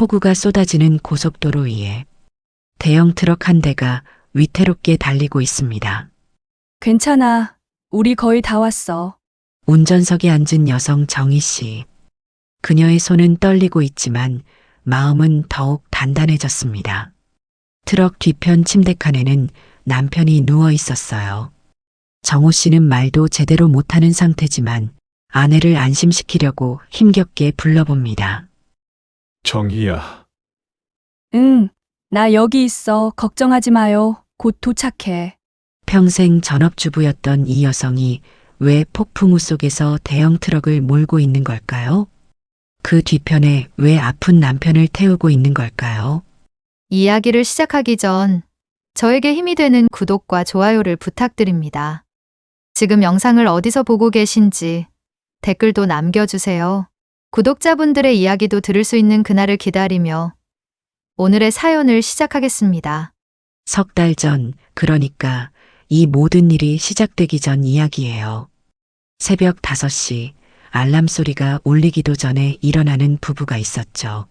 폭우가 쏟아지는 고속도로 위에 대형 트럭 한 대가 위태롭게 달리고 있습니다. 괜찮아. 우리 거의 다 왔어. 운전석에 앉은 여성 정희 씨. 그녀의 손은 떨리고 있지만 마음은 더욱 단단해졌습니다. 트럭 뒤편 침대칸에는 남편이 누워 있었어요. 정호 씨는 말도 제대로 못하는 상태지만 아내를 안심시키려고 힘겹게 불러봅니다. 정희야, 응, 나 여기 있어. 걱정하지 마요. 곧 도착해. 평생 전업주부였던 이 여성이 왜 폭풍우 속에서 대형 트럭을 몰고 있는 걸까요? 그 뒤편에 왜 아픈 남편을 태우고 있는 걸까요? 이야기를 시작하기 전 저에게 힘이 되는 구독과 좋아요를 부탁드립니다. 지금 영상을 어디서 보고 계신지 댓글도 남겨주세요. 구독자분들의 이야기도 들을 수 있는 그날을 기다리며 오늘의 사연을 시작하겠습니다. 석 달 전, 그러니까 이 모든 일이 시작되기 전 이야기예요. 새벽 5시, 알람 소리가 울리기도 전에 일어나는 부부가 있었죠.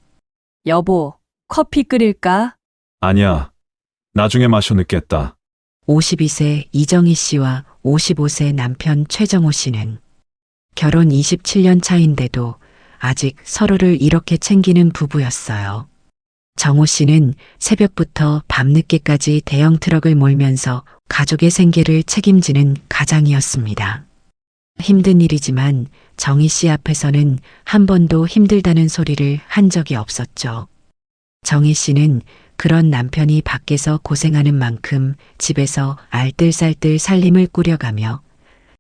여보, 커피 끓일까? 아니야. 나중에 마셔 늦겠다. 52세 이정희 씨와 55세 남편 최정호 씨는 결혼 27년 차인데도 아직 서로를 이렇게 챙기는 부부였어요. 정호 씨는 새벽부터 밤늦게까지 대형 트럭을 몰면서 가족의 생계를 책임지는 가장이었습니다. 힘든 일이지만 정희 씨 앞에서는 한 번도 힘들다는 소리를 한 적이 없었죠. 정희 씨는 그런 남편이 밖에서 고생하는 만큼 집에서 알뜰살뜰 살림을 꾸려가며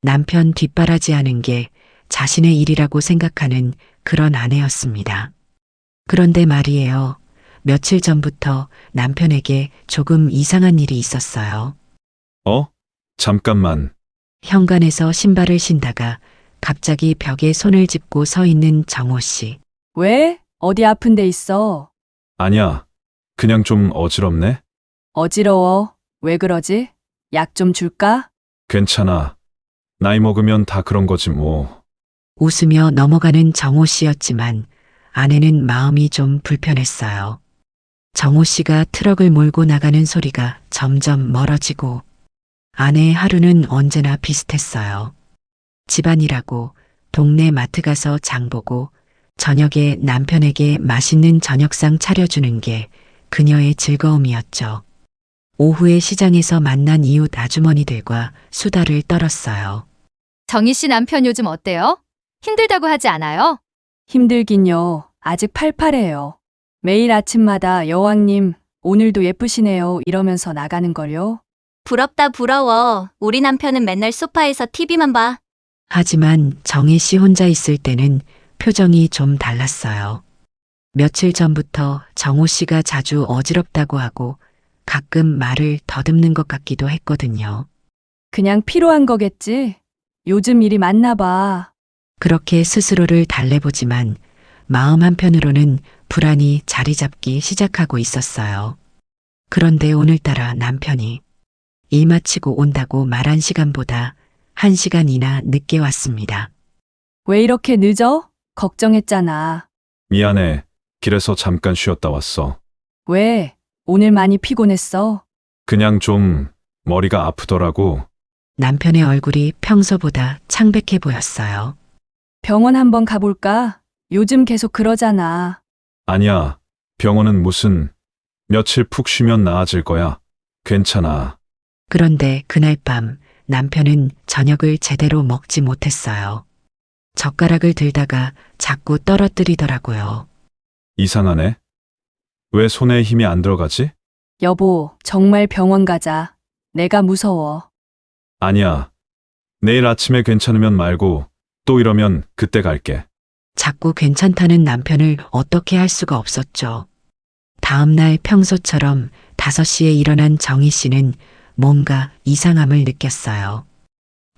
남편 뒷바라지하는 게 자신의 일이라고 생각하는 그런 아내였습니다. 그런데 말이에요. 며칠 전부터 남편에게 조금 이상한 일이 있었어요. 잠깐만. 현관에서 신발을 신다가 갑자기 벽에 손을 짚고 서 있는 정호 씨. 왜? 어디 아픈 데 있어? 아니야. 그냥 좀 어지럽네? 어지러워. 왜 그러지? 약 좀 줄까? 괜찮아. 나이 먹으면 다 그런 거지 뭐. 웃으며 넘어가는 정호 씨였지만 아내는 마음이 좀 불편했어요. 정호 씨가 트럭을 몰고 나가는 소리가 점점 멀어지고 아내의 하루는 언제나 비슷했어요. 집안일하고 동네 마트 가서 장 보고 저녁에 남편에게 맛있는 저녁상 차려주는 게 그녀의 즐거움이었죠. 오후에 시장에서 만난 이웃 아주머니들과 수다를 떨었어요. 정희 씨 남편 요즘 어때요? 힘들다고 하지 않아요? 힘들긴요. 아직 팔팔해요. 매일 아침마다 여왕님, 오늘도 예쁘시네요. 이러면서 나가는걸요. 부럽다 부러워. 우리 남편은 맨날 소파에서 TV만 봐. 하지만 정희 씨 혼자 있을 때는 표정이 좀 달랐어요. 며칠 전부터 정호 씨가 자주 어지럽다고 하고 가끔 말을 더듬는 것 같기도 했거든요. 그냥 피로한 거겠지? 요즘 일이 많나 봐. 그렇게 스스로를 달래보지만 마음 한편으로는 불안이 자리 잡기 시작하고 있었어요. 그런데 오늘따라 남편이 일 마치고 온다고 말한 시간보다 1시간이나 늦게 왔습니다. 왜 이렇게 늦어? 걱정했잖아. 미안해. 길에서 잠깐 쉬었다 왔어. 왜? 오늘 많이 피곤했어? 그냥 좀 머리가 아프더라고. 남편의 얼굴이 평소보다 창백해 보였어요. 병원 한번 가볼까? 요즘 계속 그러잖아. 아니야. 병원은 무슨 며칠 푹 쉬면 나아질 거야. 괜찮아. 그런데 그날 밤 남편은 저녁을 제대로 먹지 못했어요. 젓가락을 들다가 자꾸 떨어뜨리더라고요. 이상하네. 왜 손에 힘이 안 들어가지? 여보, 정말 병원 가자. 내가 무서워. 아니야. 내일 아침에 괜찮으면 말고 또 이러면 그때 갈게. 자꾸 괜찮다는 남편을 어떻게 할 수가 없었죠. 다음날 평소처럼 5시에 일어난 정희 씨는 뭔가 이상함을 느꼈어요.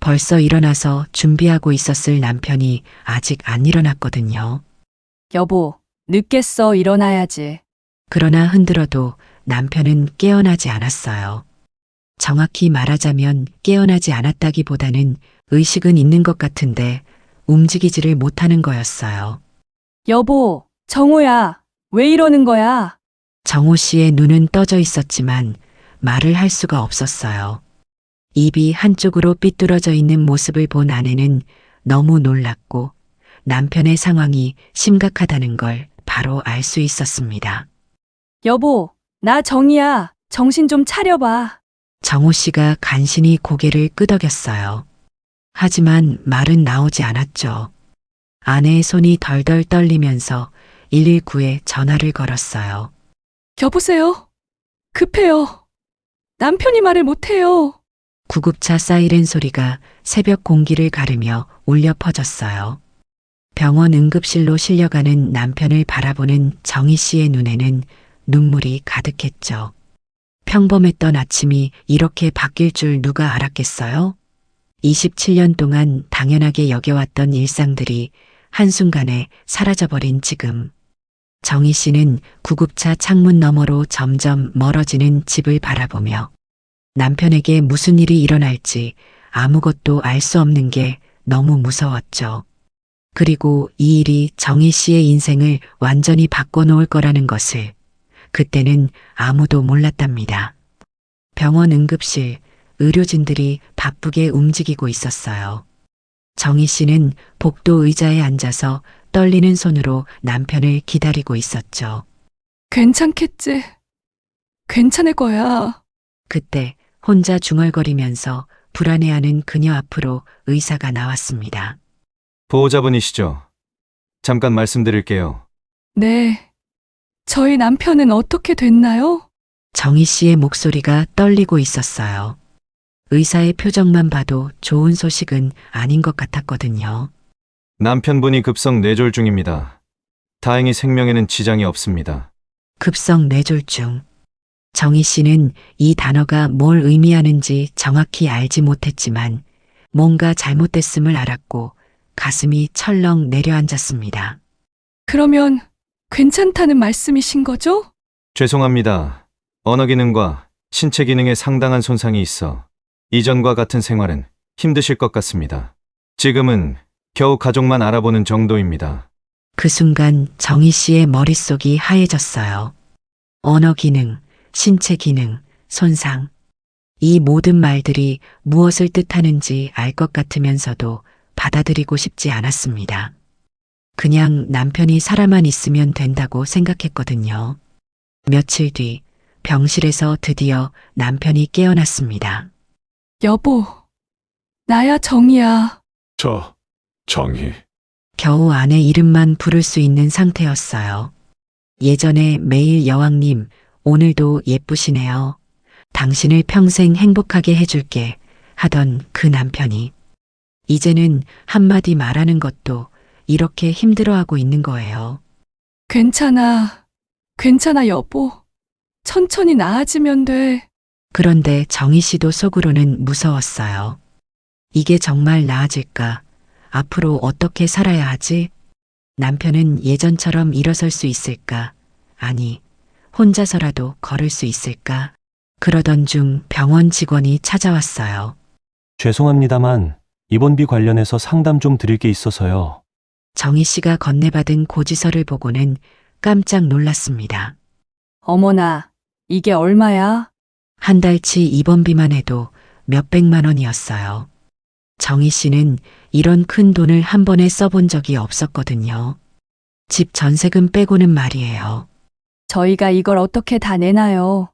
벌써 일어나서 준비하고 있었을 남편이 아직 안 일어났거든요. 여보, 늦겠어. 일어나야지. 그러나 흔들어도 남편은 깨어나지 않았어요. 정확히 말하자면 깨어나지 않았다기보다는 의식은 있는 것 같은데 움직이지를 못하는 거였어요. 여보, 정호야. 왜 이러는 거야? 정호 씨의 눈은 떠져 있었지만 말을 할 수가 없었어요. 입이 한쪽으로 삐뚤어져 있는 모습을 본 아내는 너무 놀랐고 남편의 상황이 심각하다는 걸 바로 알 수 있었습니다. 여보, 나 정이야. 정신 좀 차려봐. 정호 씨가 간신히 고개를 끄덕였어요. 하지만 말은 나오지 않았죠. 아내의 손이 덜덜 떨리면서 119에 전화를 걸었어요. 여보세요? 급해요. 남편이 말을 못해요. 구급차 사이렌 소리가 새벽 공기를 가르며 울려 퍼졌어요. 병원 응급실로 실려가는 남편을 바라보는 정희 씨의 눈에는 눈물이 가득했죠. 평범했던 아침이 이렇게 바뀔 줄 누가 알았겠어요? 27년 동안 당연하게 여겨왔던 일상들이 한순간에 사라져버린 지금. 정희 씨는 구급차 창문 너머로 점점 멀어지는 집을 바라보며 남편에게 무슨 일이 일어날지 아무것도 알 수 없는 게 너무 무서웠죠. 그리고 이 일이 정희 씨의 인생을 완전히 바꿔놓을 거라는 것을 그때는 아무도 몰랐답니다. 병원 응급실, 의료진들이 바쁘게 움직이고 있었어요. 정희 씨는 복도 의자에 앉아서 떨리는 손으로 남편을 기다리고 있었죠. 괜찮겠지. 괜찮을 거야. 그때 혼자 중얼거리면서 불안해하는 그녀 앞으로 의사가 나왔습니다. 보호자분이시죠? 잠깐 말씀드릴게요. 네. 저희 남편은 어떻게 됐나요? 정희 씨의 목소리가 떨리고 있었어요. 의사의 표정만 봐도 좋은 소식은 아닌 것 같았거든요. 남편분이 급성 뇌졸중입니다. 다행히 생명에는 지장이 없습니다. 급성 뇌졸중. 정희 씨는 이 단어가 뭘 의미하는지 정확히 알지 못했지만 뭔가 잘못됐음을 알았고 가슴이 철렁 내려앉았습니다. 그러면 괜찮다는 말씀이신 거죠? 죄송합니다. 언어 기능과 신체 기능에 상당한 손상이 있어 이전과 같은 생활은 힘드실 것 같습니다. 지금은 겨우 가족만 알아보는 정도입니다. 그 순간 정희 씨의 머릿속이 하얘졌어요. 언어 기능, 신체 기능, 손상. 이 모든 말들이 무엇을 뜻하는지 알 것 같으면서도 받아들이고 싶지 않았습니다. 그냥 남편이 살아만 있으면 된다고 생각했거든요. 며칠 뒤 병실에서 드디어 남편이 깨어났습니다. 여보, 나야 정이야. 정희. 겨우 아내 이름만 부를 수 있는 상태였어요. 예전에 매일 여왕님, 오늘도 예쁘시네요. 당신을 평생 행복하게 해줄게 하던 그 남편이 이제는 한마디 말하는 것도 이렇게 힘들어하고 있는 거예요. 괜찮아. 괜찮아, 여보. 천천히 나아지면 돼. 그런데 정희 씨도 속으로는 무서웠어요. 이게 정말 나아질까? 앞으로 어떻게 살아야 하지? 남편은 예전처럼 일어설 수 있을까? 아니, 혼자서라도 걸을 수 있을까? 그러던 중 병원 직원이 찾아왔어요. 죄송합니다만 입원비 관련해서 상담 좀 드릴 게 있어서요. 정희 씨가 건네받은 고지서를 보고는 깜짝 놀랐습니다. 어머나, 이게 얼마야? 한 달치 입원비만 해도 몇백만 원이었어요. 정희 씨는 이런 큰 돈을 한 번에 써본 적이 없었거든요. 집 전세금 빼고는 말이에요. 저희가 이걸 어떻게 다 내나요?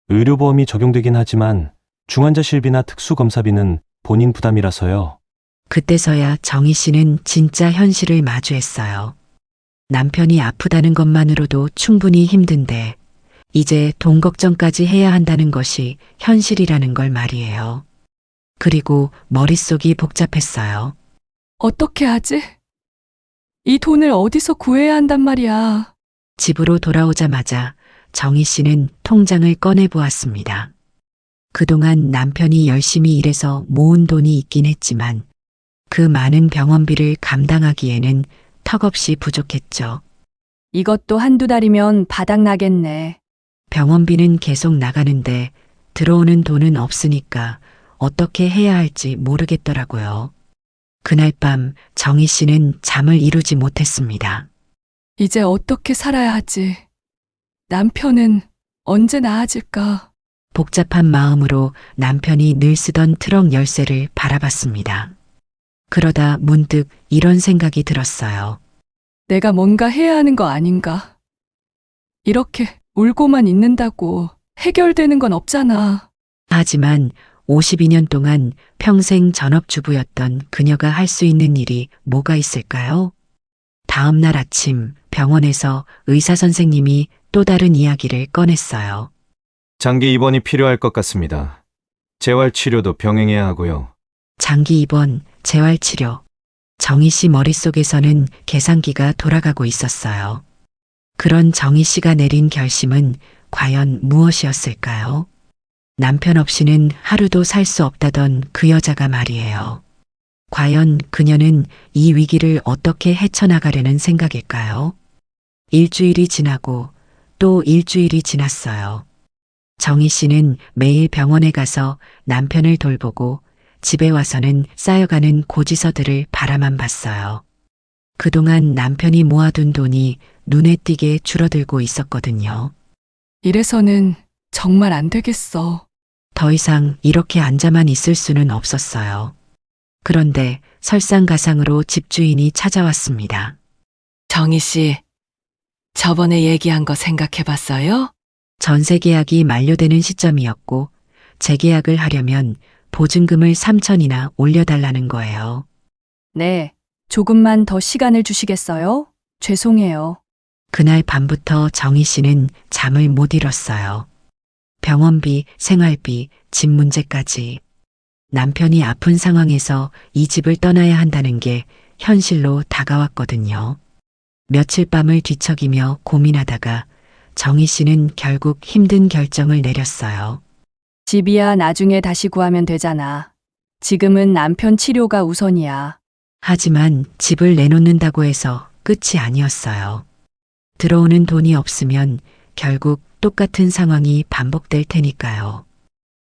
의료보험이 적용되긴 하지만 중환자실비나 특수검사비는 본인 부담이라서요. 그때서야 정희 씨는 진짜 현실을 마주했어요. 남편이 아프다는 것만으로도 충분히 힘든데 이제 돈 걱정까지 해야 한다는 것이 현실이라는 걸 말이에요. 그리고 머릿속이 복잡했어요. 어떻게 하지? 이 돈을 어디서 구해야 한단 말이야. 집으로 돌아오자마자 정희 씨는 통장을 꺼내 보았습니다. 그동안 남편이 열심히 일해서 모은 돈이 있긴 했지만 그 많은 병원비를 감당하기에는 턱없이 부족했죠. 이것도 한두 달이면 바닥나겠네. 병원비는 계속 나가는데 들어오는 돈은 없으니까 어떻게 해야 할지 모르겠더라고요. 그날 밤 정희 씨는 잠을 이루지 못했습니다. 이제 어떻게 살아야 하지? 남편은 언제 나아질까? 복잡한 마음으로 남편이 늘 쓰던 트럭 열쇠를 바라봤습니다. 그러다 문득 이런 생각이 들었어요. 내가 뭔가 해야 하는 거 아닌가? 이렇게 울고만 있는다고 해결되는 건 없잖아. 하지만 52년 동안 평생 전업주부였던 그녀가 할 수 있는 일이 뭐가 있을까요? 다음 날 아침 병원에서 의사 선생님이 또 다른 이야기를 꺼냈어요. 장기 입원이 필요할 것 같습니다. 재활 치료도 병행해야 하고요. 장기 입원, 재활치료. 정희 씨 머릿속에서는 계산기가 돌아가고 있었어요. 그런 정희 씨가 내린 결심은 과연 무엇이었을까요? 남편 없이는 하루도 살 수 없다던 그 여자가 말이에요. 과연 그녀는 이 위기를 어떻게 헤쳐나가려는 생각일까요? 일주일이 지나고 또 일주일이 지났어요. 정희 씨는 매일 병원에 가서 남편을 돌보고 집에 와서는 쌓여가는 고지서들을 바라만 봤어요. 그동안 남편이 모아둔 돈이 눈에 띄게 줄어들고 있었거든요. 이래서는 정말 안 되겠어. 더 이상 이렇게 앉아만 있을 수는 없었어요. 그런데 설상가상으로 집주인이 찾아왔습니다. 정희 씨, 저번에 얘기한 거 생각해 봤어요? 전세 계약이 만료되는 시점이었고 재계약을 하려면 보증금을 3천이나 올려달라는 거예요. 네, 조금만 더 시간을 주시겠어요? 죄송해요. 그날 밤부터 정희 씨는 잠을 못 이뤘어요. 병원비, 생활비, 집 문제까지. 남편이 아픈 상황에서 이 집을 떠나야 한다는 게 현실로 다가왔거든요. 며칠 밤을 뒤척이며 고민하다가 정희 씨는 결국 힘든 결정을 내렸어요. 집이야 나중에 다시 구하면 되잖아. 지금은 남편 치료가 우선이야. 하지만 집을 내놓는다고 해서 끝이 아니었어요. 들어오는 돈이 없으면 결국 똑같은 상황이 반복될 테니까요.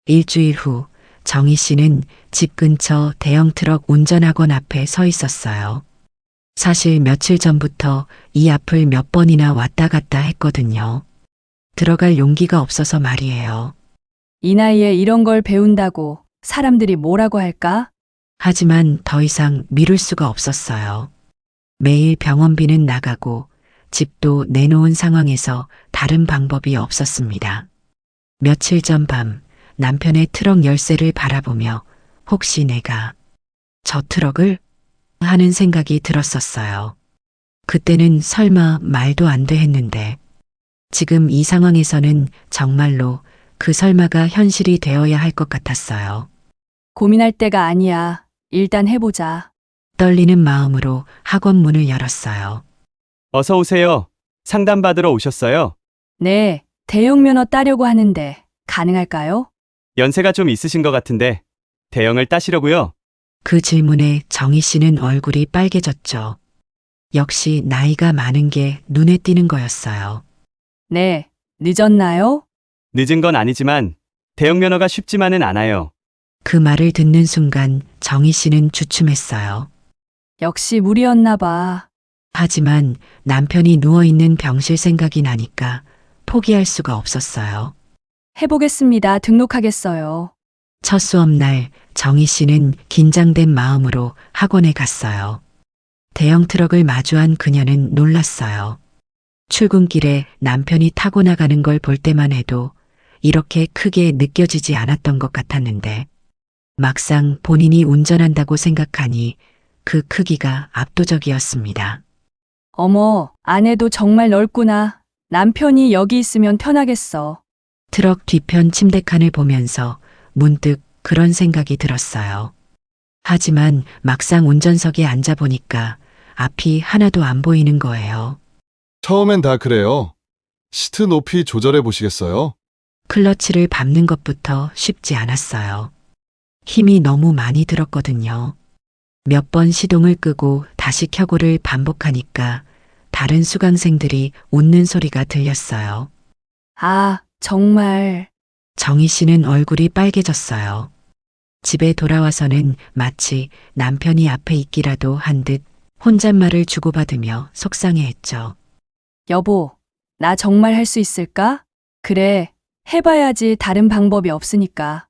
일주일 후 정희 씨는 집 근처 대형 트럭 운전학원 앞에 서 있었어요. 사실 며칠 전부터 이 앞을 몇 번이나 왔다 갔다 했거든요. 들어갈 용기가 없어서 말이에요. 이 나이에 이런 걸 배운다고 사람들이 뭐라고 할까? 하지만 더 이상 미룰 수가 없었어요. 매일 병원비는 나가고 집도 내놓은 상황에서 다른 방법이 없었습니다. 며칠 전 밤 남편의 트럭 열쇠를 바라보며 혹시 내가 저 트럭을 하는 생각이 들었었어요. 그때는 설마 말도 안 돼 했는데 지금 이 상황에서는 정말로 그 설마가 현실이 되어야 할 것 같았어요. 고민할 때가 아니야. 일단 해보자. 떨리는 마음으로 학원 문을 열었어요. 어서 오세요. 상담받으러 오셨어요? 네, 대형 면허 따려고 하는데 가능할까요? 연세가 좀 있으신 것 같은데 대형을 따시려고요? 그 질문에 정희 씨는 얼굴이 빨개졌죠. 역시 나이가 많은 게 눈에 띄는 거였어요. 네, 늦었나요? 늦은 건 아니지만 대형 면허가 쉽지만은 않아요. 그 말을 듣는 순간 정희 씨는 주춤했어요. 역시 무리였나 봐. 하지만 남편이 누워있는 병실 생각이 나니까 포기할 수가 없었어요. 해보겠습니다. 등록하겠어요. 첫 수업날 정희 씨는 긴장된 마음으로 학원에 갔어요. 대형 트럭을 마주한 그녀는 놀랐어요. 출근길에 남편이 타고 나가는 걸 볼 때만 해도 이렇게 크게 느껴지지 않았던 것 같았는데 막상 본인이 운전한다고 생각하니 그 크기가 압도적이었습니다. 어머, 안에도 정말 넓구나. 남편이 여기 있으면 편하겠어. 트럭 뒤편 침대칸을 보면서 문득 그런 생각이 들었어요. 하지만 막상 운전석에 앉아보니까 앞이 하나도 안 보이는 거예요. 처음엔 다 그래요. 시트 높이 조절해 보시겠어요? 클러치를 밟는 것부터 쉽지 않았어요. 힘이 너무 많이 들었거든요. 몇 번 시동을 끄고 다시 켜고를 반복하니까 다른 수강생들이 웃는 소리가 들렸어요. 아, 정말. 정희 씨는 얼굴이 빨개졌어요. 집에 돌아와서는 마치 남편이 앞에 있기라도 한 듯 혼잣말을 주고받으며 속상해했죠. 여보, 나 정말 할 수 있을까? 그래, 해봐야지 다른 방법이 없으니까.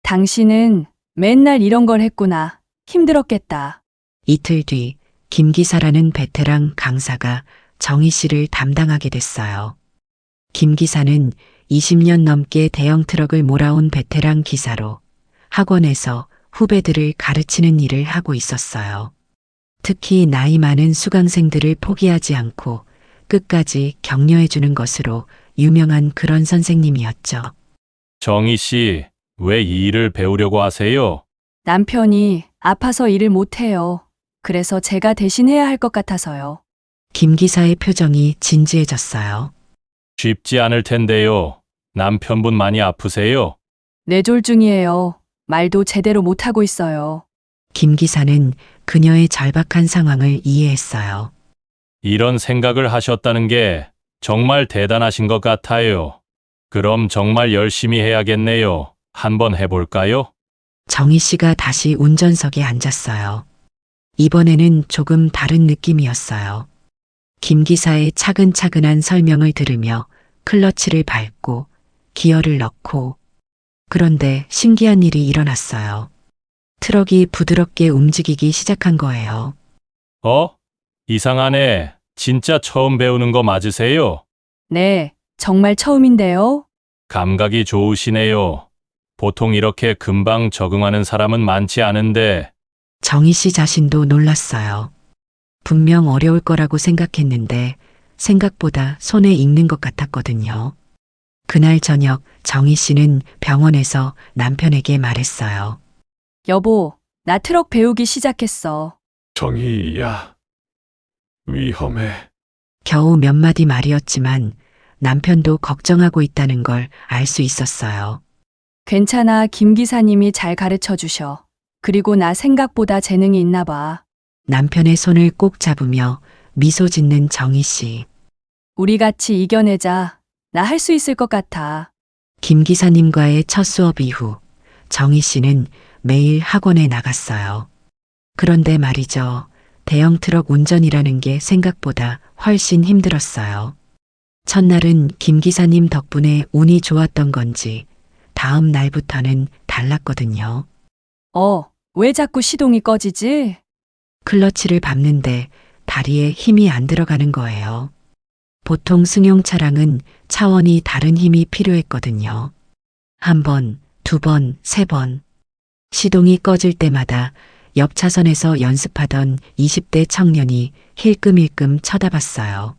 당신은 맨날 이런 걸 했구나. 힘들었겠다. 이틀 뒤 김기사라는 베테랑 강사가 정희 씨를 담당하게 됐어요. 김 기사는 20년 넘게 대형 트럭을 몰아온 베테랑 기사로 학원에서 후배들을 가르치는 일을 하고 있었어요. 특히 나이 많은 수강생들을 포기하지 않고 끝까지 격려해주는 것으로 유명한 그런 선생님이었죠. 정희 씨, 왜 이 일을 배우려고 하세요? 남편이 아파서 일을 못해요. 그래서 제가 대신 해야 할 것 같아서요. 김 기사의 표정이 진지해졌어요. 쉽지 않을 텐데요. 남편분 많이 아프세요? 뇌졸중이에요. 말도 제대로 못하고 있어요. 김 기사는 그녀의 절박한 상황을 이해했어요. 이런 생각을 하셨다는 게 정말 대단하신 것 같아요. 그럼 정말 열심히 해야겠네요. 한번 해볼까요? 정희 씨가 다시 운전석에 앉았어요. 이번에는 조금 다른 느낌이었어요. 김 기사의 차근차근한 설명을 들으며 클러치를 밟고 기어를 넣고, 그런데 신기한 일이 일어났어요. 트럭이 부드럽게 움직이기 시작한 거예요. 이상하네. 진짜 처음 배우는 거 맞으세요? 네, 정말 처음인데요. 감각이 좋으시네요. 보통 이렇게 금방 적응하는 사람은 많지 않은데. 정희 씨 자신도 놀랐어요. 분명 어려울 거라고 생각했는데 생각보다 손에 익는 것 같았거든요. 그날 저녁 정희 씨는 병원에서 남편에게 말했어요. 여보, 나 트럭 배우기 시작했어. 정희야, 위험해. 겨우 몇 마디 말이었지만 남편도 걱정하고 있다는 걸 알 수 있었어요. 괜찮아, 김 기사님이 잘 가르쳐 주셔. 그리고 나 생각보다 재능이 있나 봐. 남편의 손을 꼭 잡으며 미소 짓는 정희 씨. 우리 같이 이겨내자. 나 할 수 있을 것 같아. 김 기사님과의 첫 수업 이후 정희 씨는 매일 학원에 나갔어요. 그런데 말이죠. 대형 트럭 운전이라는 게 생각보다 훨씬 힘들었어요. 첫날은 김 기사님 덕분에 운이 좋았던 건지 다음 날부터는 달랐거든요. 왜 자꾸 시동이 꺼지지? 클러치를 밟는데 다리에 힘이 안 들어가는 거예요. 보통 승용 차량은 차원이 다른 힘이 필요했거든요. 한 번, 두 번, 세 번. 시동이 꺼질 때마다 옆 차선에서 연습하던 20대 청년이 힐끔힐끔 쳐다봤어요.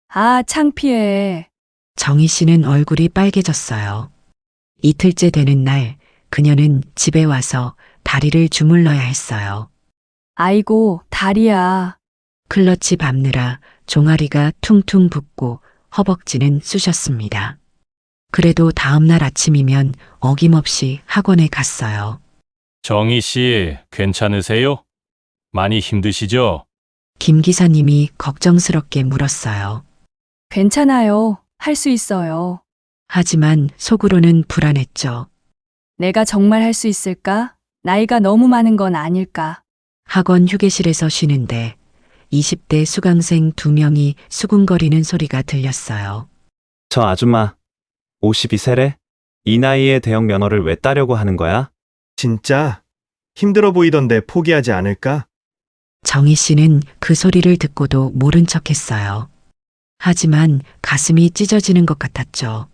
아, 창피해. 정희 씨는 얼굴이 빨개졌어요. 이틀째 되는 날, 그녀는 집에 와서 다리를 주물러야 했어요. 아이고, 다리야. 클러치 밟느라 종아리가 퉁퉁 붓고 허벅지는 쑤셨습니다. 그래도 다음날 아침이면 어김없이 학원에 갔어요. 정희 씨, 괜찮으세요? 많이 힘드시죠? 김 기사님이 걱정스럽게 물었어요. 괜찮아요. 할 수 있어요. 하지만 속으로는 불안했죠. 내가 정말 할 수 있을까? 나이가 너무 많은 건 아닐까? 학원 휴게실에서 쉬는데 20대 수강생 2명이 수군거리는 소리가 들렸어요. 저 아줌마, 52세래? 이 나이에 대형 면허를 왜 따려고 하는 거야? 진짜 힘들어 보이던데 포기하지 않을까? 정희 씨는 그 소리를 듣고도 모른 척했어요. 하지만 가슴이 찢어지는 것 같았죠.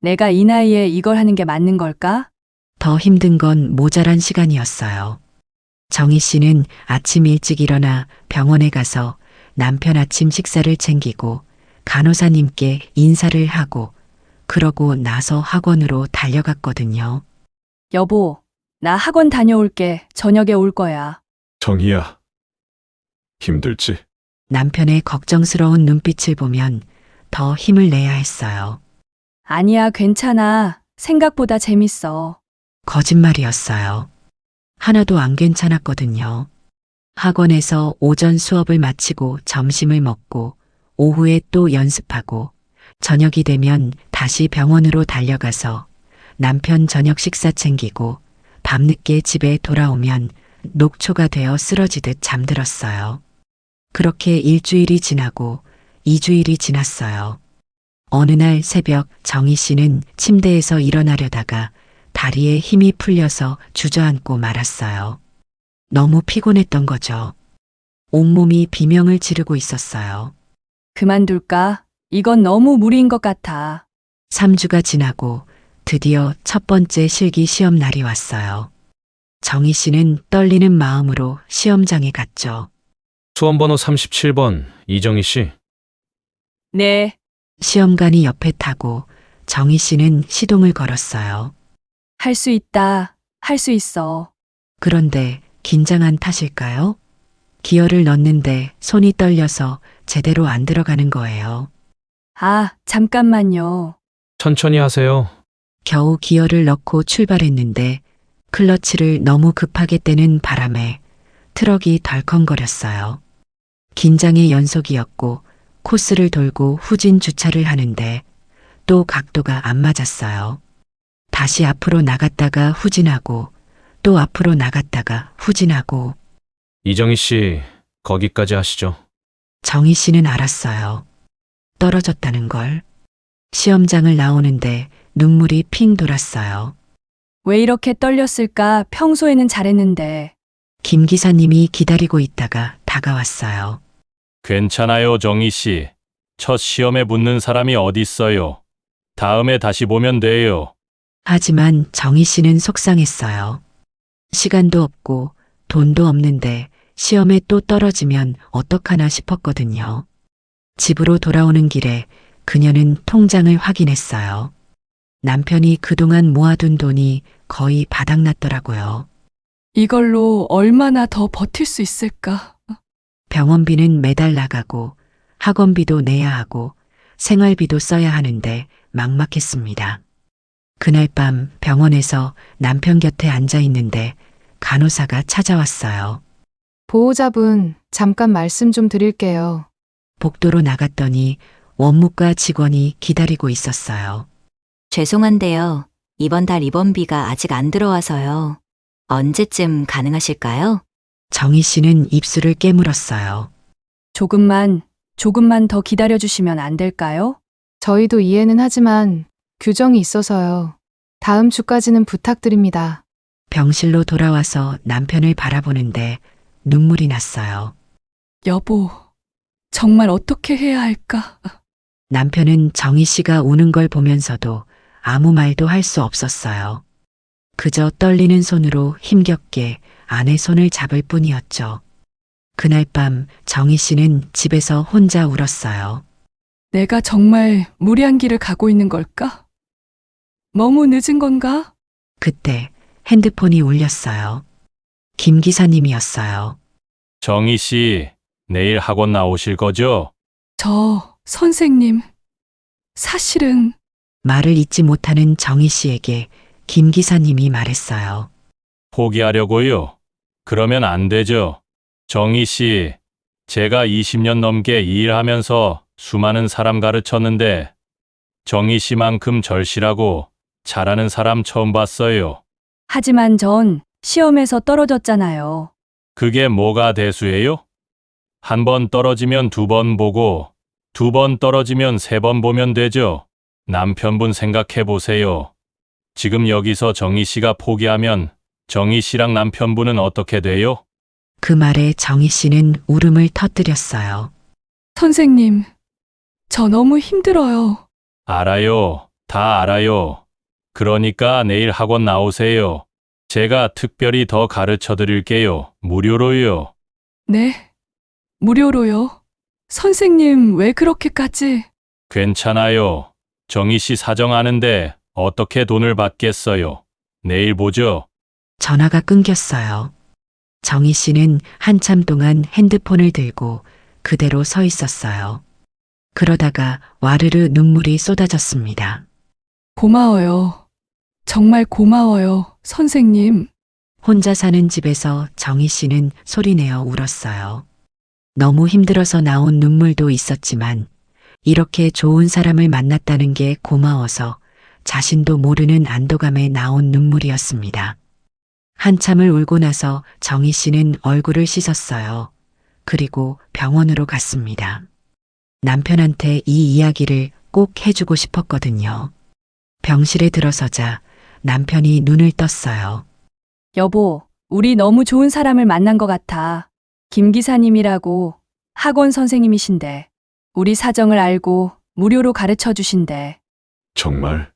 내가 이 나이에 이걸 하는 게 맞는 걸까? 더 힘든 건 모자란 시간이었어요. 정희 씨는 아침 일찍 일어나 병원에 가서 남편 아침 식사를 챙기고 간호사님께 인사를 하고 그러고 나서 학원으로 달려갔거든요. 여보, 나 학원 다녀올게. 저녁에 올 거야. 정희야, 힘들지? 남편의 걱정스러운 눈빛을 보면 더 힘을 내야 했어요. 아니야, 괜찮아. 생각보다 재밌어. 거짓말이었어요. 하나도 안 괜찮았거든요. 학원에서 오전 수업을 마치고 점심을 먹고 오후에 또 연습하고 저녁이 되면 다시 병원으로 달려가서 남편 저녁 식사 챙기고 밤늦게 집에 돌아오면 녹초가 되어 쓰러지듯 잠들었어요. 그렇게 일주일이 지나고 2주일이 지났어요. 어느 날 새벽 정희 씨는 침대에서 일어나려다가 다리에 힘이 풀려서 주저앉고 말았어요. 너무 피곤했던 거죠. 온몸이 비명을 지르고 있었어요. 그만둘까? 이건 너무 무리인 것 같아. 3주가 지나고 드디어 첫 번째 실기 시험 날이 왔어요. 정희 씨는 떨리는 마음으로 시험장에 갔죠. 수험번호 37번 이정희 씨. 네, 시험관이 옆에 타고 정희 씨는 시동을 걸었어요. 할 수 있다. 할 수 있어. 그런데 긴장한 탓일까요? 기어를 넣는데 손이 떨려서 제대로 안 들어가는 거예요. 아, 잠깐만요. 천천히 하세요. 겨우 기어를 넣고 출발했는데 클러치를 너무 급하게 떼는 바람에 트럭이 덜컹거렸어요. 긴장의 연속이었고 코스를 돌고 후진 주차를 하는데 또 각도가 안 맞았어요. 다시 앞으로 나갔다가 후진하고 또 앞으로 나갔다가 후진하고. 이정희 씨, 거기까지 하시죠. 정희 씨는 알았어요. 떨어졌다는 걸. 시험장을 나오는데 눈물이 핑 돌았어요. 왜 이렇게 떨렸을까? 평소에는 잘했는데. 김 기사님이 기다리고 있다가 다가왔어요. 괜찮아요, 정희 씨. 첫 시험에 붙는 사람이 어딨어요. 다음에 다시 보면 돼요. 하지만 정희 씨는 속상했어요. 시간도 없고 돈도 없는데 시험에 또 떨어지면 어떡하나 싶었거든요. 집으로 돌아오는 길에 그녀는 통장을 확인했어요. 남편이 그동안 모아둔 돈이 거의 바닥났더라고요. 이걸로 얼마나 더 버틸 수 있을까? 병원비는 매달 나가고 학원비도 내야 하고 생활비도 써야 하는데 막막했습니다. 그날 밤 병원에서 남편 곁에 앉아 있는데 간호사가 찾아왔어요. 보호자분, 잠깐 말씀 좀 드릴게요. 복도로 나갔더니 원무과 직원이 기다리고 있었어요. 죄송한데요. 이번 달 입원비가 아직 안 들어와서요. 언제쯤 가능하실까요? 정희 씨는 입술을 깨물었어요. 조금만 더 기다려주시면 안 될까요? 저희도 이해는 하지만 규정이 있어서요. 다음 주까지는 부탁드립니다. 병실로 돌아와서 남편을 바라보는데 눈물이 났어요. 여보, 정말 어떻게 해야 할까? 남편은 정희 씨가 우는 걸 보면서도 아무 말도 할 수 없었어요. 그저 떨리는 손으로 힘겹게 아내 손을 잡을 뿐이었죠. 그날 밤 정희 씨는 집에서 혼자 울었어요. 내가 정말 무리한 길을 가고 있는 걸까? 너무 늦은 건가? 그때 핸드폰이 울렸어요. 김 기사님이었어요. 정희 씨, 내일 학원 나오실 거죠? 선생님, 사실은 말을 잇지 못하는 정희 씨에게 김 기사님이 말했어요. 포기하려고요? 그러면 안 되죠. 정희 씨, 제가 20년 넘게 일하면서 수많은 사람 가르쳤는데 정희 씨만큼 절실하고 잘하는 사람 처음 봤어요. 하지만 전 시험에서 떨어졌잖아요. 그게 뭐가 대수예요? 한 번 떨어지면 2번 보고 2번 떨어지면 3번 보면 되죠. 남편분 생각해 보세요. 지금 여기서 정희 씨가 포기하면 정희 씨랑 남편분은 어떻게 돼요? 그 말에 정희 씨는 울음을 터뜨렸어요. 선생님, 저 너무 힘들어요. 알아요. 다 알아요. 그러니까 내일 학원 나오세요. 제가 특별히 더 가르쳐 드릴게요. 무료로요. 네, 무료로요. 선생님, 왜 그렇게까지? 괜찮아요. 정희 씨 사정 아는데 어떻게 돈을 받겠어요. 내일 보죠. 전화가 끊겼어요. 정희 씨는 한참 동안 핸드폰을 들고 그대로 서 있었어요. 그러다가 와르르 눈물이 쏟아졌습니다. 고마워요. 정말 고마워요, 선생님. 혼자 사는 집에서 정희 씨는 소리내어 울었어요. 너무 힘들어서 나온 눈물도 있었지만 이렇게 좋은 사람을 만났다는 게 고마워서 자신도 모르는 안도감에 나온 눈물이었습니다. 한참을 울고 나서 정희 씨는 얼굴을 씻었어요. 그리고 병원으로 갔습니다. 남편한테 이 이야기를 꼭 해주고 싶었거든요. 병실에 들어서자 남편이 눈을 떴어요. 여보, 우리 너무 좋은 사람을 만난 것 같아. 김 기사님이라고 학원 선생님이신데, 우리 사정을 알고 무료로 가르쳐 주신대. 정말?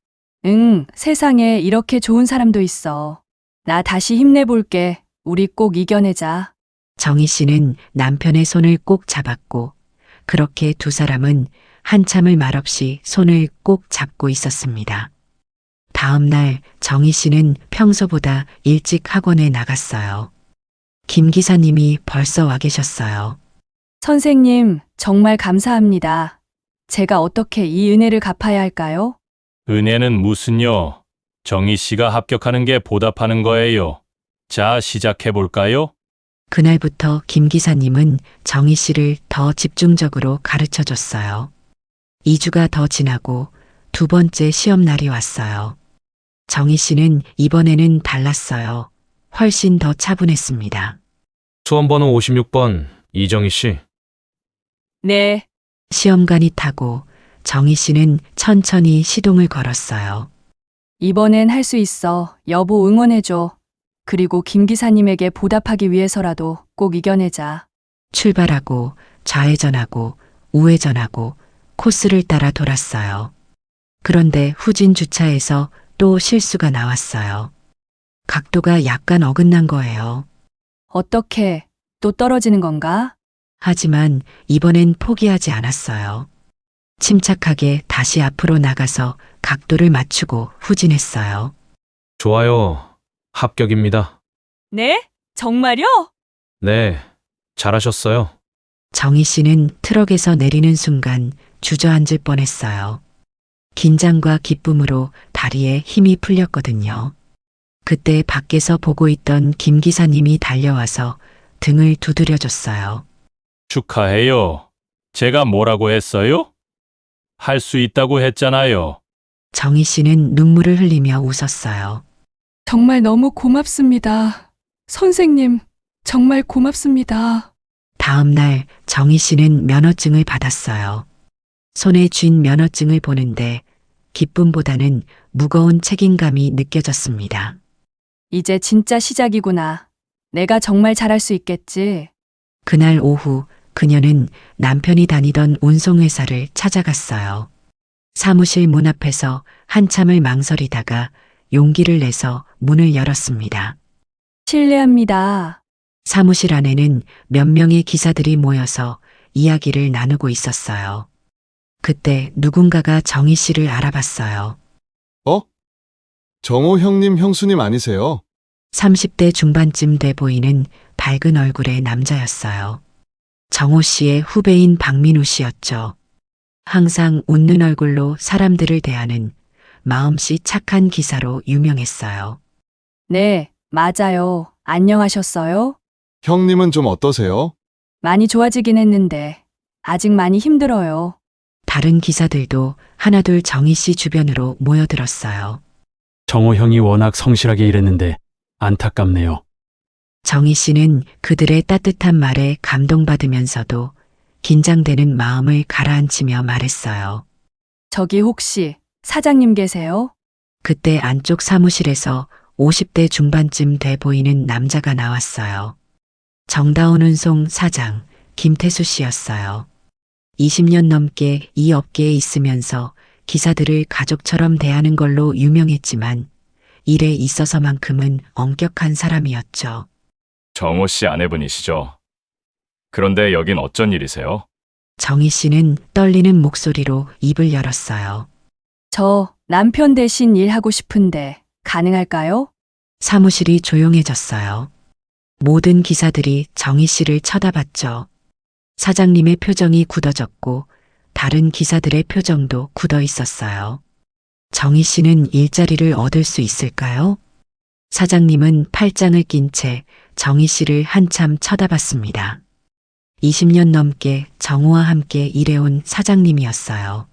응, 세상에 이렇게 좋은 사람도 있어. 나 다시 힘내볼게. 우리 꼭 이겨내자. 정희 씨는 남편의 손을 꼭 잡았고, 그렇게 두 사람은 한참을 말없이 손을 꼭 잡고 있었습니다. 다음 날 정희 씨는 평소보다 일찍 학원에 나갔어요. 김 기사님이 벌써 와 계셨어요. 선생님, 정말 감사합니다. 제가 어떻게 이 은혜를 갚아야 할까요? 은혜는 무슨요? 정희 씨가 합격하는 게 보답하는 거예요. 자, 시작해 볼까요? 그날부터 김 기사님은 정희 씨를 더 집중적으로 가르쳐 줬어요. 2주가 더 지나고 두 번째 시험 날이 왔어요. 정희 씨는 이번에는 달랐어요. 훨씬 더 차분했습니다. 수험번호 56번 이정희 씨. 네, 시험관이 타고 정희 씨는 천천히 시동을 걸었어요. 이번엔 할 수 있어. 여보 응원해줘. 그리고 김 기사님에게 보답하기 위해서라도 꼭 이겨내자. 출발하고 좌회전하고 우회전하고 코스를 따라 돌았어요. 그런데 후진 주차에서 또 실수가 나왔어요. 각도가 약간 어긋난 거예요. 어떻게 또 떨어지는 건가? 하지만 이번엔 포기하지 않았어요. 침착하게 다시 앞으로 나가서 각도를 맞추고 후진했어요. 좋아요. 합격입니다. 네? 정말요? 네, 잘하셨어요. 정희 씨는 트럭에서 내리는 순간 주저앉을 뻔했어요. 긴장과 기쁨으로 다리에 힘이 풀렸거든요. 그때 밖에서 보고 있던 김 기사님이 달려와서 등을 두드려줬어요. 축하해요. 제가 뭐라고 했어요? 할 수 있다고 했잖아요. 정희 씨는 눈물을 흘리며 웃었어요. 정말 너무 고맙습니다. 선생님, 정말 고맙습니다. 다음 날 정희 씨는 면허증을 받았어요. 손에 쥔 면허증을 보는데 기쁨보다는 무거운 책임감이 느껴졌습니다. 이제 진짜 시작이구나. 내가 정말 잘할 수 있겠지. 그날 오후 그녀는 남편이 다니던 운송회사를 찾아갔어요. 사무실 문 앞에서 한참을 망설이다가 용기를 내서 문을 열었습니다. 실례합니다. 사무실 안에는 몇 명의 기사들이 모여서 이야기를 나누고 있었어요. 그때 누군가가 정희 씨를 알아봤어요. 어? 정호 형님 형수님 아니세요? 30대 중반쯤 돼 보이는 밝은 얼굴의 남자였어요. 정호 씨의 후배인 박민우 씨였죠. 항상 웃는 얼굴로 사람들을 대하는 마음씨 착한 기사로 유명했어요. 네, 맞아요. 안녕하셨어요? 형님은 좀 어떠세요? 많이 좋아지긴 했는데 아직 많이 힘들어요. 다른 기사들도 하나둘 정희 씨 주변으로 모여들었어요. 정호 형이 워낙 성실하게 일했는데 안타깝네요. 정희 씨는 그들의 따뜻한 말에 감동받으면서도 긴장되는 마음을 가라앉히며 말했어요. 저기 혹시 사장님 계세요? 그때 안쪽 사무실에서 50대 중반쯤 돼 보이는 남자가 나왔어요. 정다운 운송 사장 김태수 씨였어요. 20년 넘게 이 업계에 있으면서 기사들을 가족처럼 대하는 걸로 유명했지만 일에 있어서만큼은 엄격한 사람이었죠. 정호 씨 아내분이시죠? 그런데 여긴 어쩐 일이세요? 정희 씨는 떨리는 목소리로 입을 열었어요. 저 남편 대신 일하고 싶은데 가능할까요? 사무실이 조용해졌어요. 모든 기사들이 정희 씨를 쳐다봤죠. 사장님의 표정이 굳어졌고 다른 기사들의 표정도 굳어 있었어요. 정희 씨는 일자리를 얻을 수 있을까요? 사장님은 팔짱을 낀 채 정희 씨를 한참 쳐다봤습니다. 20년 넘게 정호와 함께 일해온 사장님이었어요.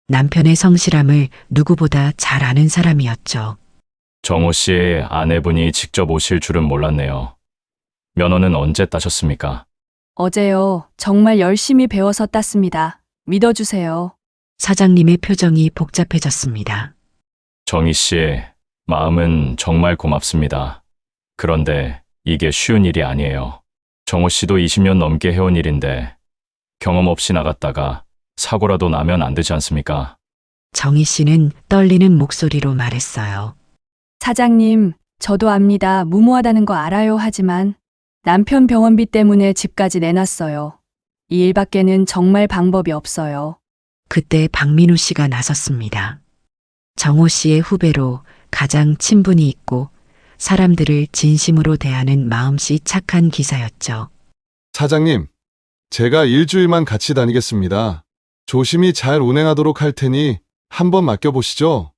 남편의 성실함을 누구보다 잘 아는 사람이었죠. 정호 씨 아내분이 직접 오실 줄은 몰랐네요. 면허는 언제 따셨습니까? 어제요. 정말 열심히 배워서 땄습니다. 믿어주세요. 사장님의 표정이 복잡해졌습니다. 정희 씨, 마음은 정말 고맙습니다. 그런데 이게 쉬운 일이 아니에요. 정호 씨도 20년 넘게 해온 일인데 경험 없이 나갔다가 사고라도 나면 안 되지 않습니까? 정희 씨는 떨리는 목소리로 말했어요. 사장님, 저도 압니다. 무모하다는 거 알아요. 하지만 남편 병원비 때문에 집까지 내놨어요. 이 일밖에는 정말 방법이 없어요. 그때 박민우 씨가 나섰습니다. 정호 씨의 후배로 가장 친분이 있고 사람들을 진심으로 대하는 마음씨 착한 기사였죠. 사장님, 제가 일주일만 같이 다니겠습니다. 조심히 잘 운행하도록 할 테니 한번 맡겨보시죠.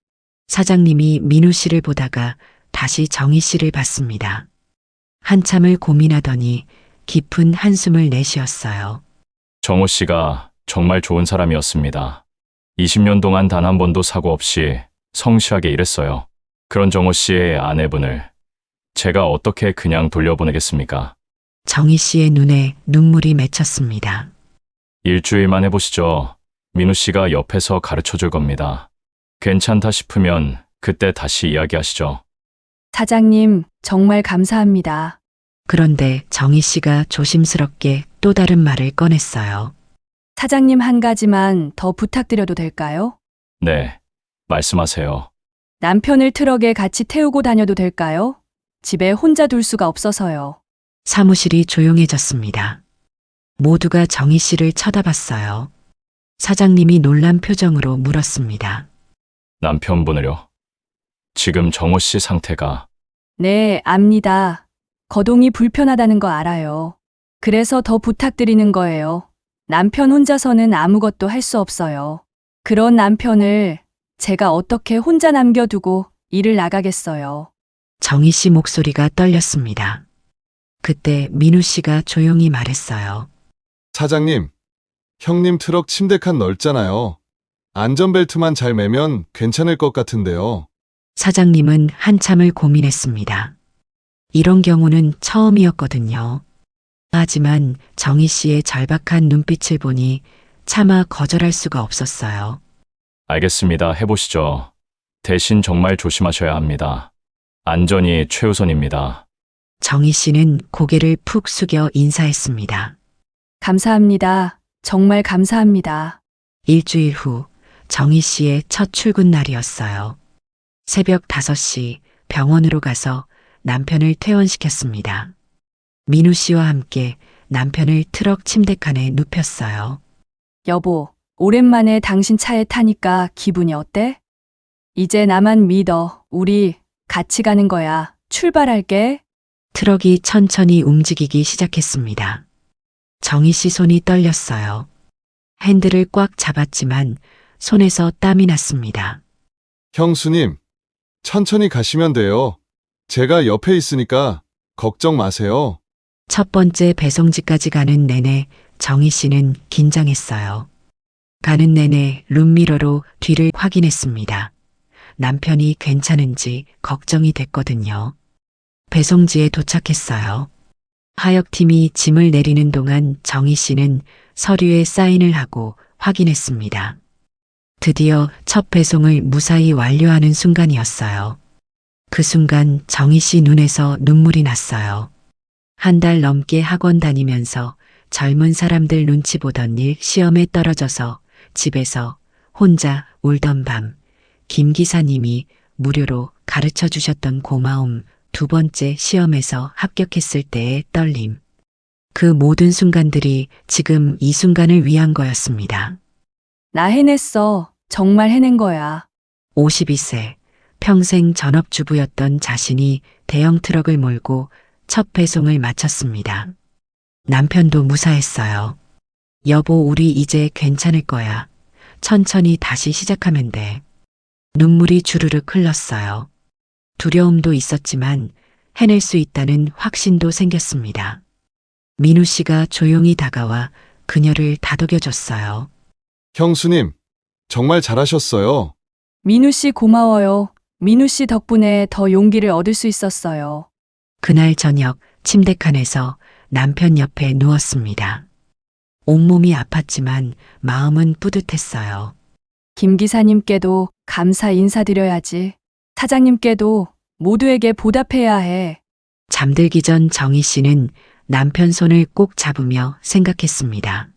사장님이 민우 씨를 보다가 다시 정희 씨를 봤습니다. 한참을 고민하더니 깊은 한숨을 내쉬었어요. 정호 씨가 정말 좋은 사람이었습니다. 20년 동안 단 한 번도 사고 없이 성실하게 일했어요. 그런 정호 씨의 아내분을 제가 어떻게 그냥 돌려보내겠습니까? 정희 씨의 눈에 눈물이 맺혔습니다. 일주일만 해보시죠. 민우 씨가 옆에서 가르쳐 줄 겁니다. 괜찮다 싶으면 그때 다시 이야기하시죠. 사장님, 정말 감사합니다. 그런데 정희 씨가 조심스럽게 또 다른 말을 꺼냈어요. 사장님, 한 가지만 더 부탁드려도 될까요? 네, 말씀하세요. 남편을 트럭에 같이 태우고 다녀도 될까요? 집에 혼자 둘 수가 없어서요. 사무실이 조용해졌습니다. 모두가 정희 씨를 쳐다봤어요. 사장님이 놀란 표정으로 물었습니다. 남편분을요? 지금 정호 씨 상태가 네, 압니다. 거동이 불편하다는 거 알아요. 그래서 더 부탁드리는 거예요. 남편 혼자서는 아무것도 할 수 없어요. 그런 남편을 제가 어떻게 혼자 남겨두고 일을 나가겠어요. 정희 씨 목소리가 떨렸습니다. 그때 민우 씨가 조용히 말했어요. 사장님, 형님 트럭 침대 칸 넓잖아요. 안전벨트만 잘 매면 괜찮을 것 같은데요. 사장님은 한참을 고민했습니다. 이런 경우는 처음이었거든요. 하지만 정희 씨의 절박한 눈빛을 보니 차마 거절할 수가 없었어요. 알겠습니다. 해보시죠. 대신 정말 조심하셔야 합니다. 안전이 최우선입니다. 정희 씨는 고개를 푹 숙여 인사했습니다. 감사합니다. 정말 감사합니다. 일주일 후 정희 씨의 첫 출근 날이었어요. 새벽 5시 병원으로 가서 남편을 퇴원시켰습니다. 민우 씨와 함께 남편을 트럭 침대칸에 눕혔어요. 여보, 오랜만에 당신 차에 타니까 기분이 어때? 이제 나만 믿어. 우리 같이 가는 거야. 출발할게. 트럭이 천천히 움직이기 시작했습니다. 정희 씨 손이 떨렸어요. 핸들을 꽉 잡았지만 손에서 땀이 났습니다. 형수님, 천천히 가시면 돼요. 제가 옆에 있으니까 걱정 마세요. 첫 번째 배송지까지 가는 내내 정희 씨는 긴장했어요. 가는 내내 룸미러로 뒤를 확인했습니다. 남편이 괜찮은지 걱정이 됐거든요. 배송지에 도착했어요. 하역팀이 짐을 내리는 동안 정희 씨는 서류에 사인을 하고 확인했습니다. 드디어 첫 배송을 무사히 완료하는 순간이었어요. 그 순간 정희 씨 눈에서 눈물이 났어요. 한 달 넘게 학원 다니면서 젊은 사람들 눈치 보던 일 시험에 떨어져서 집에서 혼자 울던 밤, 김 기사님이 무료로 가르쳐 주셨던 고마움, 두 번째 시험에서 합격했을 때의 떨림. 그 모든 순간들이 지금 이 순간을 위한 거였습니다. 나 해냈어. 정말 해낸 거야. 52세, 평생 전업주부였던 자신이 대형 트럭을 몰고 첫 배송을 마쳤습니다. 남편도 무사했어요. 여보, 우리 이제 괜찮을 거야. 천천히 다시 시작하면 돼. 눈물이 주르륵 흘렀어요. 두려움도 있었지만 해낼 수 있다는 확신도 생겼습니다. 민우 씨가 조용히 다가와 그녀를 다독여줬어요. 형수님, 정말 잘하셨어요. 민우 씨 고마워요. 민우 씨 덕분에 더 용기를 얻을 수 있었어요. 그날 저녁 침대칸에서 남편 옆에 누웠습니다. 온몸이 아팠지만 마음은 뿌듯했어요. 김 기사님께도 감사 인사드려야지. 사장님께도 모두에게 보답해야 해. 잠들기 전 정희 씨는 남편 손을 꼭 잡으며 생각했습니다.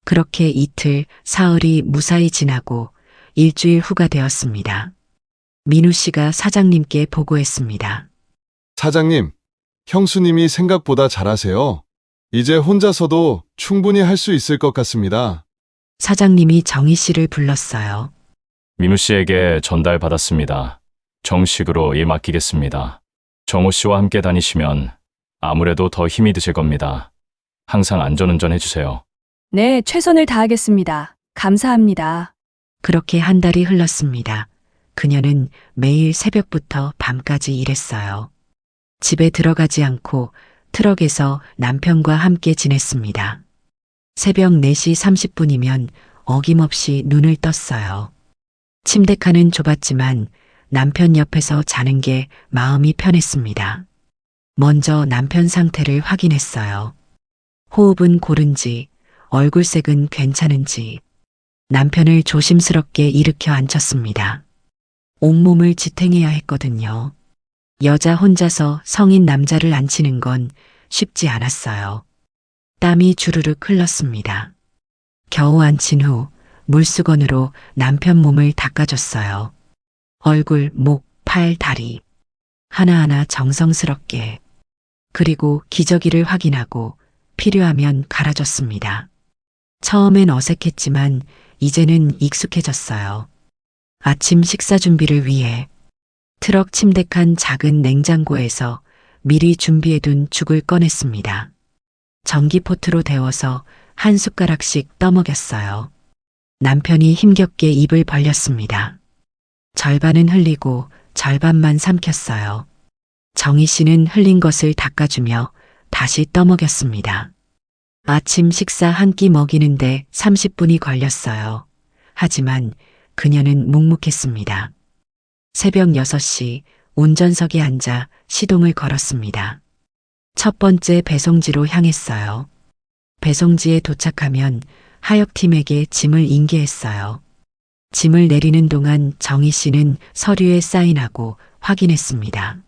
그렇게 이틀, 사흘이 무사히 지나고 일주일 후가 되었습니다. 민우 씨가 사장님께 보고했습니다. 사장님, 형수님이 생각보다 잘하세요. 이제 혼자서도 충분히 할 수 있을 것 같습니다. 사장님이 정희 씨를 불렀어요. 민우 씨에게 전달받았습니다. 정식으로 일 맡기겠습니다. 정호 씨와 함께 다니시면 아무래도 더 힘이 드실 겁니다. 항상 안전운전 해주세요. 네, 최선을 다하겠습니다. 감사합니다. 그렇게 한 달이 흘렀습니다. 그녀는 매일 새벽부터 밤까지 일했어요. 집에 들어가지 않고 트럭에서 남편과 함께 지냈습니다. 새벽 4시 30분이면 어김없이 눈을 떴어요. 침대칸은 좁았지만 남편 옆에서 자는 게 마음이 편했습니다. 먼저 남편 상태를 확인했어요. 호흡은 고른지, 얼굴색은 괜찮은지. 남편을 조심스럽게 일으켜 앉혔습니다. 온몸을 지탱해야 했거든요. 여자 혼자서 성인 남자를 앉히는 건 쉽지 않았어요. 땀이 주르륵 흘렀습니다. 겨우 앉힌 후 물수건으로 남편 몸을 닦아줬어요. 얼굴, 목, 팔, 다리. 하나하나 정성스럽게. 그리고 기저귀를 확인하고 필요하면 갈아줬습니다. 처음엔 어색했지만 이제는 익숙해졌어요. 아침 식사 준비를 위해 트럭 침대칸 작은 냉장고에서 미리 준비해둔 죽을 꺼냈습니다. 전기포트로 데워서 한 숟가락씩 떠먹였어요. 남편이 힘겹게 입을 벌렸습니다. 절반은 흘리고 절반만 삼켰어요. 정희 씨는 흘린 것을 닦아주며 다시 떠먹였습니다. 아침 식사 한 끼 먹이는데 30분이 걸렸어요. 하지만 그녀는 묵묵했습니다. 새벽 6시 운전석에 앉아 시동을 걸었습니다. 첫 번째 배송지로 향했어요. 배송지에 도착하면 하역팀에게 짐을 인계했어요. 짐을 내리는 동안 정희 씨는 서류에 사인하고 확인했습니다.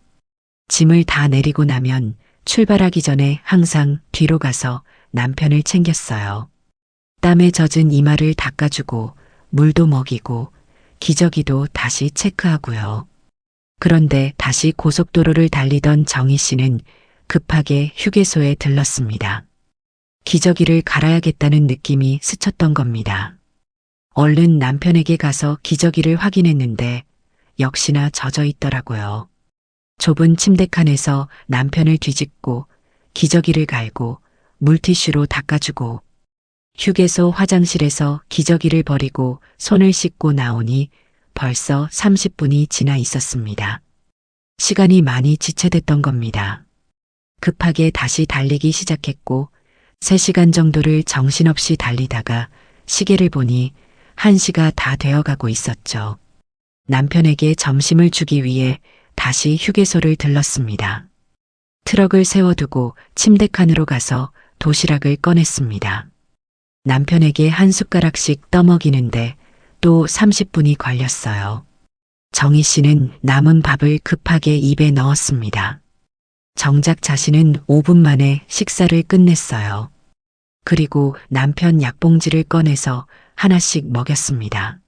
짐을 다 내리고 나면 출발하기 전에 항상 뒤로 가서 남편을 챙겼어요. 땀에 젖은 이마를 닦아주고 물도 먹이고 기저귀도 다시 체크하고요. 그런데 다시 고속도로를 달리던 정희 씨는 급하게 휴게소에 들렀습니다. 기저귀를 갈아야겠다는 느낌이 스쳤던 겁니다. 얼른 남편에게 가서 기저귀를 확인했는데 역시나 젖어 있더라고요. 좁은 침대칸에서 남편을 뒤집고 기저귀를 갈고 물티슈로 닦아주고 휴게소 화장실에서 기저귀를 버리고 손을 씻고 나오니 벌써 30분이 지나 있었습니다. 시간이 많이 지체됐던 겁니다. 급하게 다시 달리기 시작했고 3시간 정도를 정신없이 달리다가 시계를 보니 1시가 다 되어가고 있었죠. 남편에게 점심을 주기 위해 다시 휴게소를 들렀습니다. 트럭을 세워두고 침대칸으로 가서 도시락을 꺼냈습니다. 남편에게 한 숟가락씩 떠먹이는데 또 30분이 걸렸어요. 정희 씨는 남은 밥을 급하게 입에 넣었습니다. 정작 자신은 5분 만에 식사를 끝냈어요. 그리고 남편 약봉지를 꺼내서 하나씩 먹였습니다.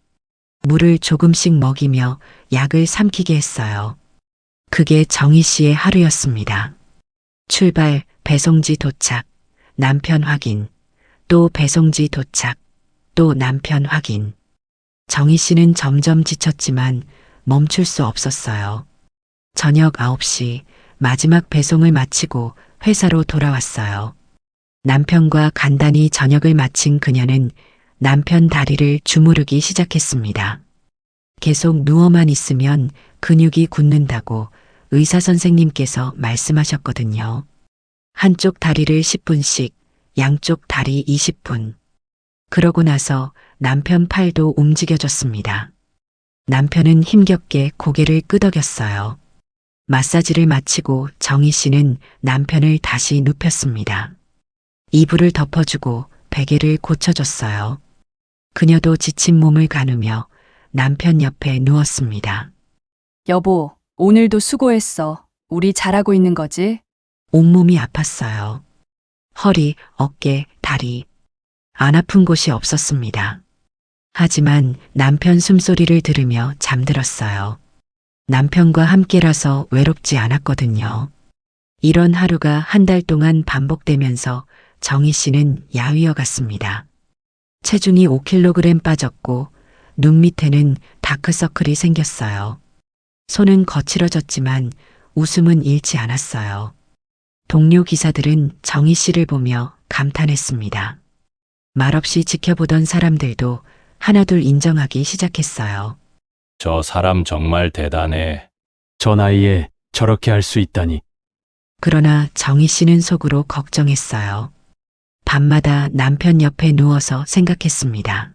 물을 조금씩 먹이며 약을 삼키게 했어요. 그게 정희 씨의 하루였습니다. 출발, 배송지 도착, 남편 확인, 또 배송지 도착, 또 남편 확인. 정희 씨는 점점 지쳤지만 멈출 수 없었어요. 저녁 9시 마지막 배송을 마치고 회사로 돌아왔어요. 남편과 간단히 저녁을 마친 그녀는 남편 다리를 주무르기 시작했습니다. 계속 누워만 있으면 근육이 굳는다고 의사 선생님께서 말씀하셨거든요. 한쪽 다리를 10분씩, 양쪽 다리 20분. 그러고 나서 남편 팔도 움직여졌습니다. 남편은 힘겹게 고개를 끄덕였어요. 마사지를 마치고 정희 씨는 남편을 다시 눕혔습니다. 이불을 덮어주고 베개를 고쳐줬어요. 그녀도 지친 몸을 가누며 남편 옆에 누웠습니다. 여보, 오늘도 수고했어. 우리 잘하고 있는 거지? 온몸이 아팠어요. 허리, 어깨, 다리. 안 아픈 곳이 없었습니다. 하지만 남편 숨소리를 들으며 잠들었어요. 남편과 함께라서 외롭지 않았거든요. 이런 하루가 한 달 동안 반복되면서 정희 씨는 야위어 갔습니다. 체중이 5kg 빠졌고 눈 밑에는 다크서클이 생겼어요. 손은 거칠어졌지만 웃음은 잃지 않았어요. 동료 기사들은 정희 씨를 보며 감탄했습니다. 말없이 지켜보던 사람들도 하나둘 인정하기 시작했어요. 저 사람 정말 대단해. 저 나이에 저렇게 할 수 있다니. 그러나 정희 씨는 속으로 걱정했어요. 밤마다 남편 옆에 누워서 생각했습니다.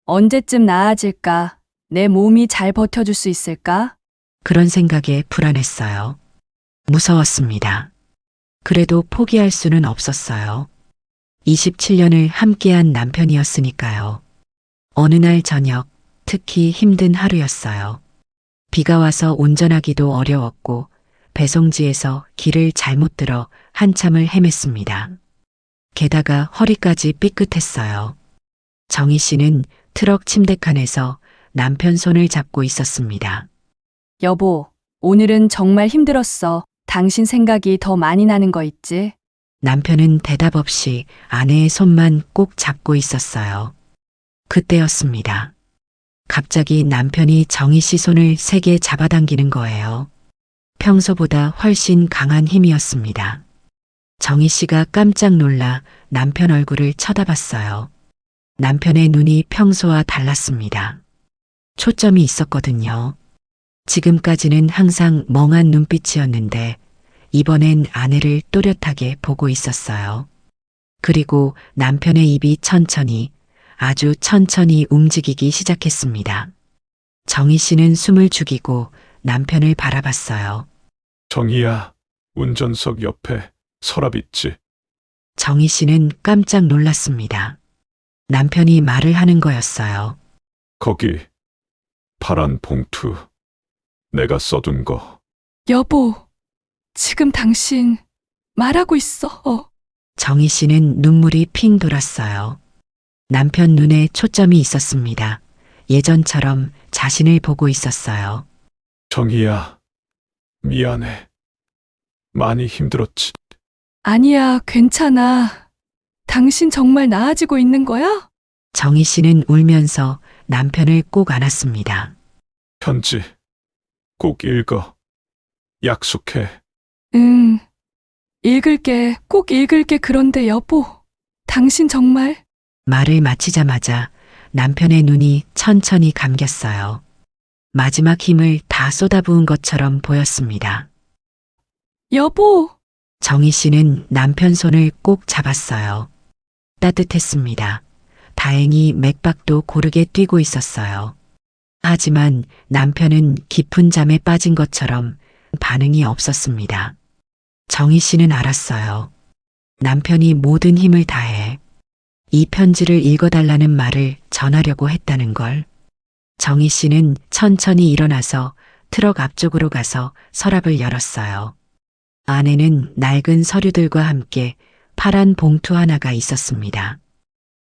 언제쯤 나아질까? 내 몸이 잘 버텨줄 수 있을까? 그런 생각에 불안했어요. 무서웠습니다. 그래도 포기할 수는 없었어요. 27년을 함께한 남편이었으니까요. 어느 날 저녁, 특히 힘든 하루였어요. 비가 와서 운전하기도 어려웠고 배송지에서 길을 잘못 들어 한참을 헤맸습니다. 게다가 허리까지 삐끗했어요. 정희 씨는 트럭 침대칸에서 남편 손을 잡고 있었습니다. 여보, 오늘은 정말 힘들었어. 당신 생각이 더 많이 나는 거 있지? 남편은 대답 없이 아내의 손만 꼭 잡고 있었어요. 그때였습니다. 갑자기 남편이 정희 씨 손을 세게 잡아당기는 거예요. 평소보다 훨씬 강한 힘이었습니다. 정희 씨가 깜짝 놀라 남편 얼굴을 쳐다봤어요. 남편의 눈이 평소와 달랐습니다. 초점이 있었거든요. 지금까지는 항상 멍한 눈빛이었는데 이번엔 아내를 또렷하게 보고 있었어요. 그리고 남편의 입이 천천히, 아주 천천히 움직이기 시작했습니다. 정희 씨는 숨을 죽이고 남편을 바라봤어요. 정희야, 운전석 옆에 서랍 있지? 정희 씨는 깜짝 놀랐습니다. 남편이 말을 하는 거였어요. 거기 파란 봉투 내가 써둔 거. 여보, 지금 당신 말하고 있어. 정희 씨는 눈물이 핑 돌았어요. 남편 눈에 초점이 있었습니다. 예전처럼 자신을 보고 있었어요. 정희야, 미안해. 많이 힘들었지. 아니야, 괜찮아. 당신 정말 나아지고 있는 거야? 정희 씨는 울면서 남편을 꼭 안았습니다. 편지 꼭 읽어. 약속해. 응. 읽을게. 꼭 읽을게. 그런데 여보, 당신 정말... 말을 마치자마자 남편의 눈이 천천히 감겼어요. 마지막 힘을 다 쏟아부은 것처럼 보였습니다. 여보! 정희 씨는 남편 손을 꼭 잡았어요. 따뜻했습니다. 다행히 맥박도 고르게 뛰고 있었어요. 하지만 남편은 깊은 잠에 빠진 것처럼 반응이 없었습니다. 정희 씨는 알았어요. 남편이 모든 힘을 다해 이 편지를 읽어달라는 말을 전하려고 했다는 걸. 정희 씨는 천천히 일어나서 트럭 앞쪽으로 가서 서랍을 열었어요. 안에는 낡은 서류들과 함께 파란 봉투 하나가 있었습니다.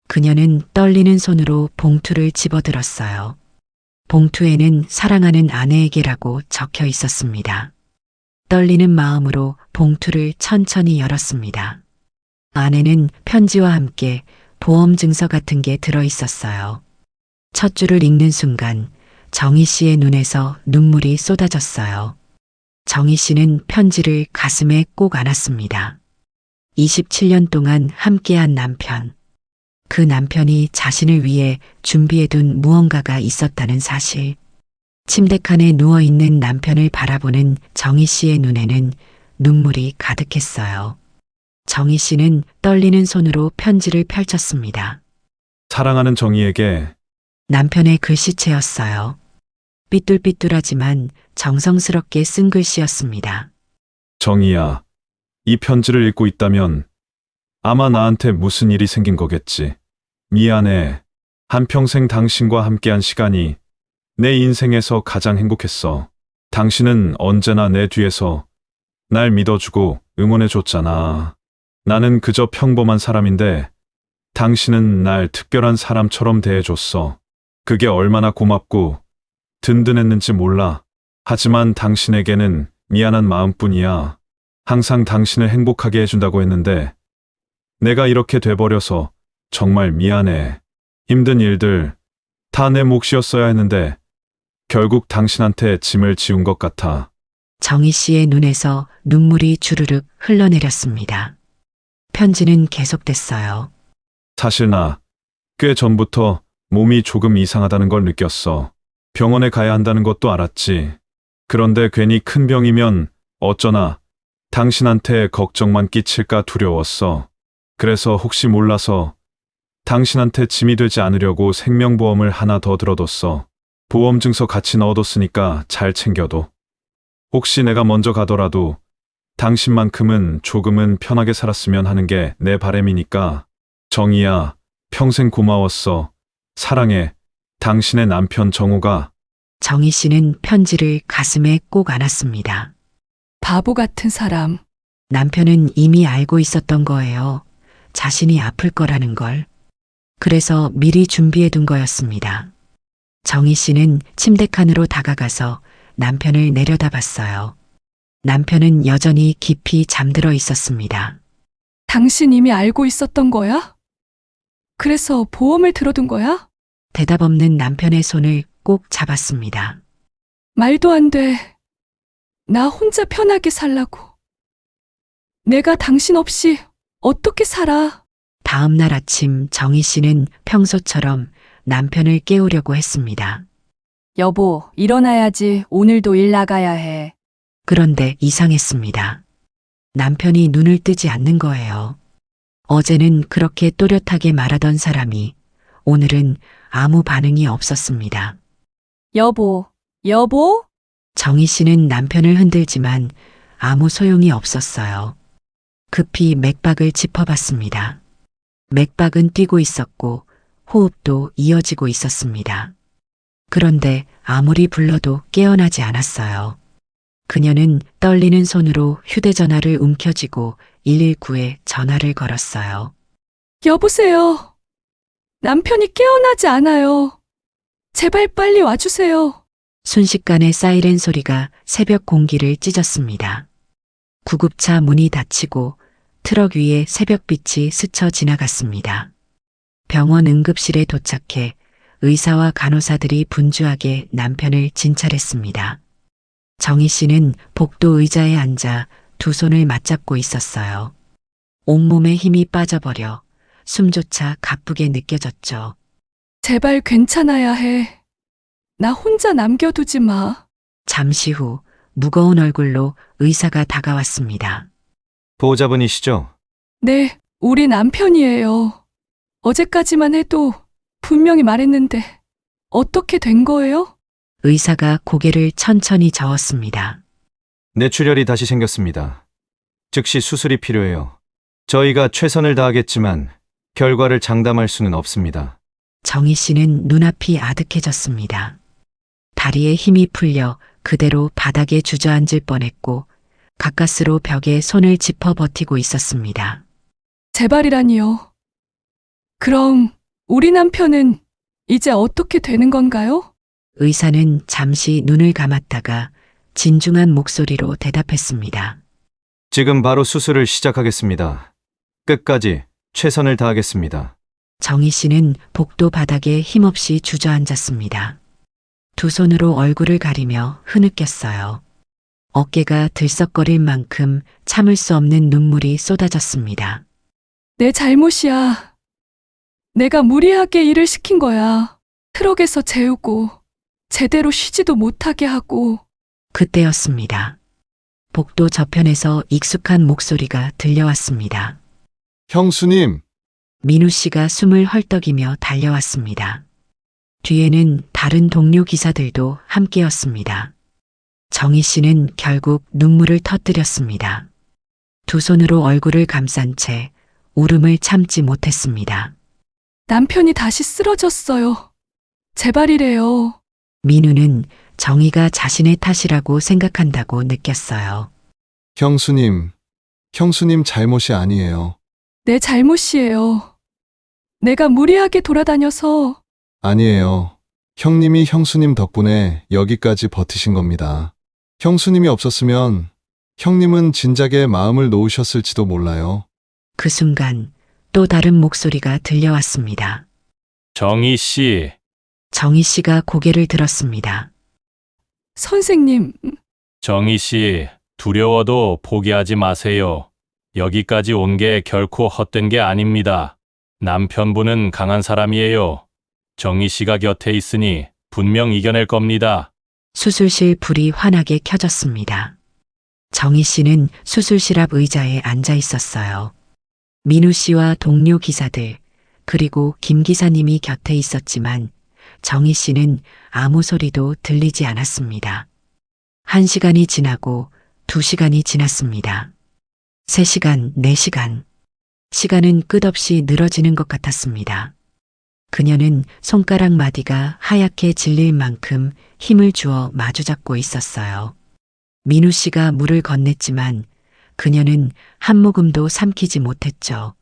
그녀는 떨리는 손으로 봉투를 집어들었어요. 봉투에는 사랑하는 아내에게라고 적혀 있었습니다. 떨리는 마음으로 봉투를 천천히 열었습니다. 안에는 편지와 함께 보험 증서 같은 게 들어 있었어요. 첫 줄을 읽는 순간 정희 씨의 눈에서 눈물이 쏟아졌어요. 정희 씨는 편지를 가슴에 꼭 안았습니다. 27년 동안 함께한 남편. 그 남편이 자신을 위해 준비해둔 무언가가 있었다는 사실. 침대칸에 누워있는 남편을 바라보는 정희 씨의 눈에는 눈물이 가득했어요. 정희 씨는 떨리는 손으로 편지를 펼쳤습니다. 사랑하는 정희에게. 남편의 글씨체였어요. 삐뚤삐뚤하지만 정성스럽게 쓴 글씨였습니다. 정희야, 이 편지를 읽고 있다면 아마 나한테 무슨 일이 생긴 거겠지. 미안해. 한평생 당신과 함께한 시간이 내 인생에서 가장 행복했어. 당신은 언제나 내 뒤에서 날 믿어주고 응원해줬잖아. 나는 그저 평범한 사람인데 당신은 날 특별한 사람처럼 대해줬어. 그게 얼마나 고맙고 든든했는지 몰라. 하지만 당신에게는 미안한 마음뿐이야. 항상 당신을 행복하게 해준다고 했는데 내가 이렇게 돼버려서 정말 미안해. 힘든 일들 다 내 몫이었어야 했는데 결국 당신한테 짐을 지운 것 같아. 정희 씨의 눈에서 눈물이 주르륵 흘러내렸습니다. 편지는 계속됐어요. 사실 나 꽤 전부터 몸이 조금 이상하다는 걸 느꼈어. 병원에 가야 한다는 것도 알았지. 그런데 괜히 큰 병이면 어쩌나 당신한테 걱정만 끼칠까 두려웠어. 그래서 혹시 몰라서 당신한테 짐이 되지 않으려고 생명보험을 하나 더 들어뒀어. 보험 증서 같이 넣어뒀으니까 잘 챙겨둬. 혹시 내가 먼저 가더라도 당신만큼은 조금은 편하게 살았으면 하는 게 내 바람이니까. 정희야, 평생 고마웠어. 사랑해. 당신의 남편 정우가. 정희 씨는 편지를 가슴에 꼭 안았습니다. 바보 같은 사람. 남편은 이미 알고 있었던 거예요. 자신이 아플 거라는 걸. 그래서 미리 준비해둔 거였습니다. 정희 씨는 침대칸으로 다가가서 남편을 내려다봤어요. 남편은 여전히 깊이 잠들어 있었습니다. 당신 이미 알고 있었던 거야? 그래서 보험을 들어둔 거야? 대답 없는 남편의 손을 꼭 잡았습니다. 말도 안 돼. 나 혼자 편하게 살라고. 내가 당신 없이 어떻게 살아? 다음 날 아침 정희 씨는 평소처럼 남편을 깨우려고 했습니다. 여보, 일어나야지. 오늘도 일 나가야 해. 그런데 이상했습니다. 남편이 눈을 뜨지 않는 거예요. 어제는 그렇게 또렷하게 말하던 사람이 오늘은 아무 반응이 없었습니다. 여보, 여보? 정희 씨는 남편을 흔들지만 아무 소용이 없었어요. 급히 맥박을 짚어봤습니다. 맥박은 뛰고 있었고 호흡도 이어지고 있었습니다. 그런데 아무리 불러도 깨어나지 않았어요. 그녀는 떨리는 손으로 휴대전화를 움켜쥐고 119에 전화를 걸었어요. 여보세요. 남편이 깨어나지 않아요. 제발 빨리 와주세요. 순식간에 사이렌 소리가 새벽 공기를 찢었습니다. 구급차 문이 닫히고 트럭 위에 새벽빛이 스쳐 지나갔습니다. 병원 응급실에 도착해 의사와 간호사들이 분주하게 남편을 진찰했습니다. 정희 씨는 복도 의자에 앉아 두 손을 맞잡고 있었어요. 온몸에 힘이 빠져버려 숨조차 가쁘게 느껴졌죠. 제발 괜찮아야 해. 나 혼자 남겨두지 마. 잠시 후 무거운 얼굴로 의사가 다가왔습니다. 보호자분이시죠? 네, 우리 남편이에요. 어제까지만 해도 분명히 말했는데 어떻게 된 거예요? 의사가 고개를 천천히 저었습니다. 뇌출혈이 다시 생겼습니다. 즉시 수술이 필요해요. 저희가 최선을 다하겠지만 결과를 장담할 수는 없습니다. 정희 씨는 눈앞이 아득해졌습니다. 다리에 힘이 풀려 그대로 바닥에 주저앉을 뻔했고 가까스로 벽에 손을 짚어 버티고 있었습니다. 제발이라니요. 그럼 우리 남편은 이제 어떻게 되는 건가요? 의사는 잠시 눈을 감았다가 진중한 목소리로 대답했습니다. 지금 바로 수술을 시작하겠습니다. 끝까지 최선을 다하겠습니다. 정희 씨는 복도 바닥에 힘없이 주저앉았습니다. 두 손으로 얼굴을 가리며 흐느꼈어요. 어깨가 들썩거릴 만큼 참을 수 없는 눈물이 쏟아졌습니다. 내 잘못이야. 내가 무리하게 일을 시킨 거야. 트럭에서 재우고 제대로 쉬지도 못하게 하고. 그때였습니다. 복도 저편에서 익숙한 목소리가 들려왔습니다. 형수님, 민우 씨가 숨을 헐떡이며 달려왔습니다. 뒤에는 다른 동료 기사들도 함께였습니다. 정희 씨는 결국 눈물을 터뜨렸습니다. 두 손으로 얼굴을 감싼 채 울음을 참지 못했습니다. 남편이 다시 쓰러졌어요. 제발이래요. 민우는 정희가 자신의 탓이라고 생각한다고 느꼈어요. 형수님 잘못이 아니에요. 내 잘못이에요. 내가 무리하게 돌아다녀서. 아니에요. 형님이 형수님 덕분에 여기까지 버티신 겁니다. 형수님이 없었으면 형님은 진작에 마음을 놓으셨을지도 몰라요. 그 순간 또 다른 목소리가 들려왔습니다. 정희 씨, 정희 씨가 고개를 들었습니다. 선생님, 정희 씨, 두려워도 포기하지 마세요. 여기까지 온 게 결코 헛된 게 아닙니다. 남편분은 강한 사람이에요. 정희 씨가 곁에 있으니 분명 이겨낼 겁니다. 수술실 불이 환하게 켜졌습니다. 정희 씨는 수술실 앞 의자에 앉아 있었어요. 민우 씨와 동료 기사들, 그리고 김 기사님이 곁에 있었지만 정희 씨는 아무 소리도 들리지 않았습니다. 1시간이 지나고 2시간이 지났습니다. 3시간, 4시간. 시간은 끝없이 늘어지는 것 같았습니다. 그녀는 손가락 마디가 하얗게 질릴 만큼 힘을 주어 마주잡고 있었어요. 민우 씨가 물을 건넸지만 그녀는 한 모금도 삼키지 못했죠.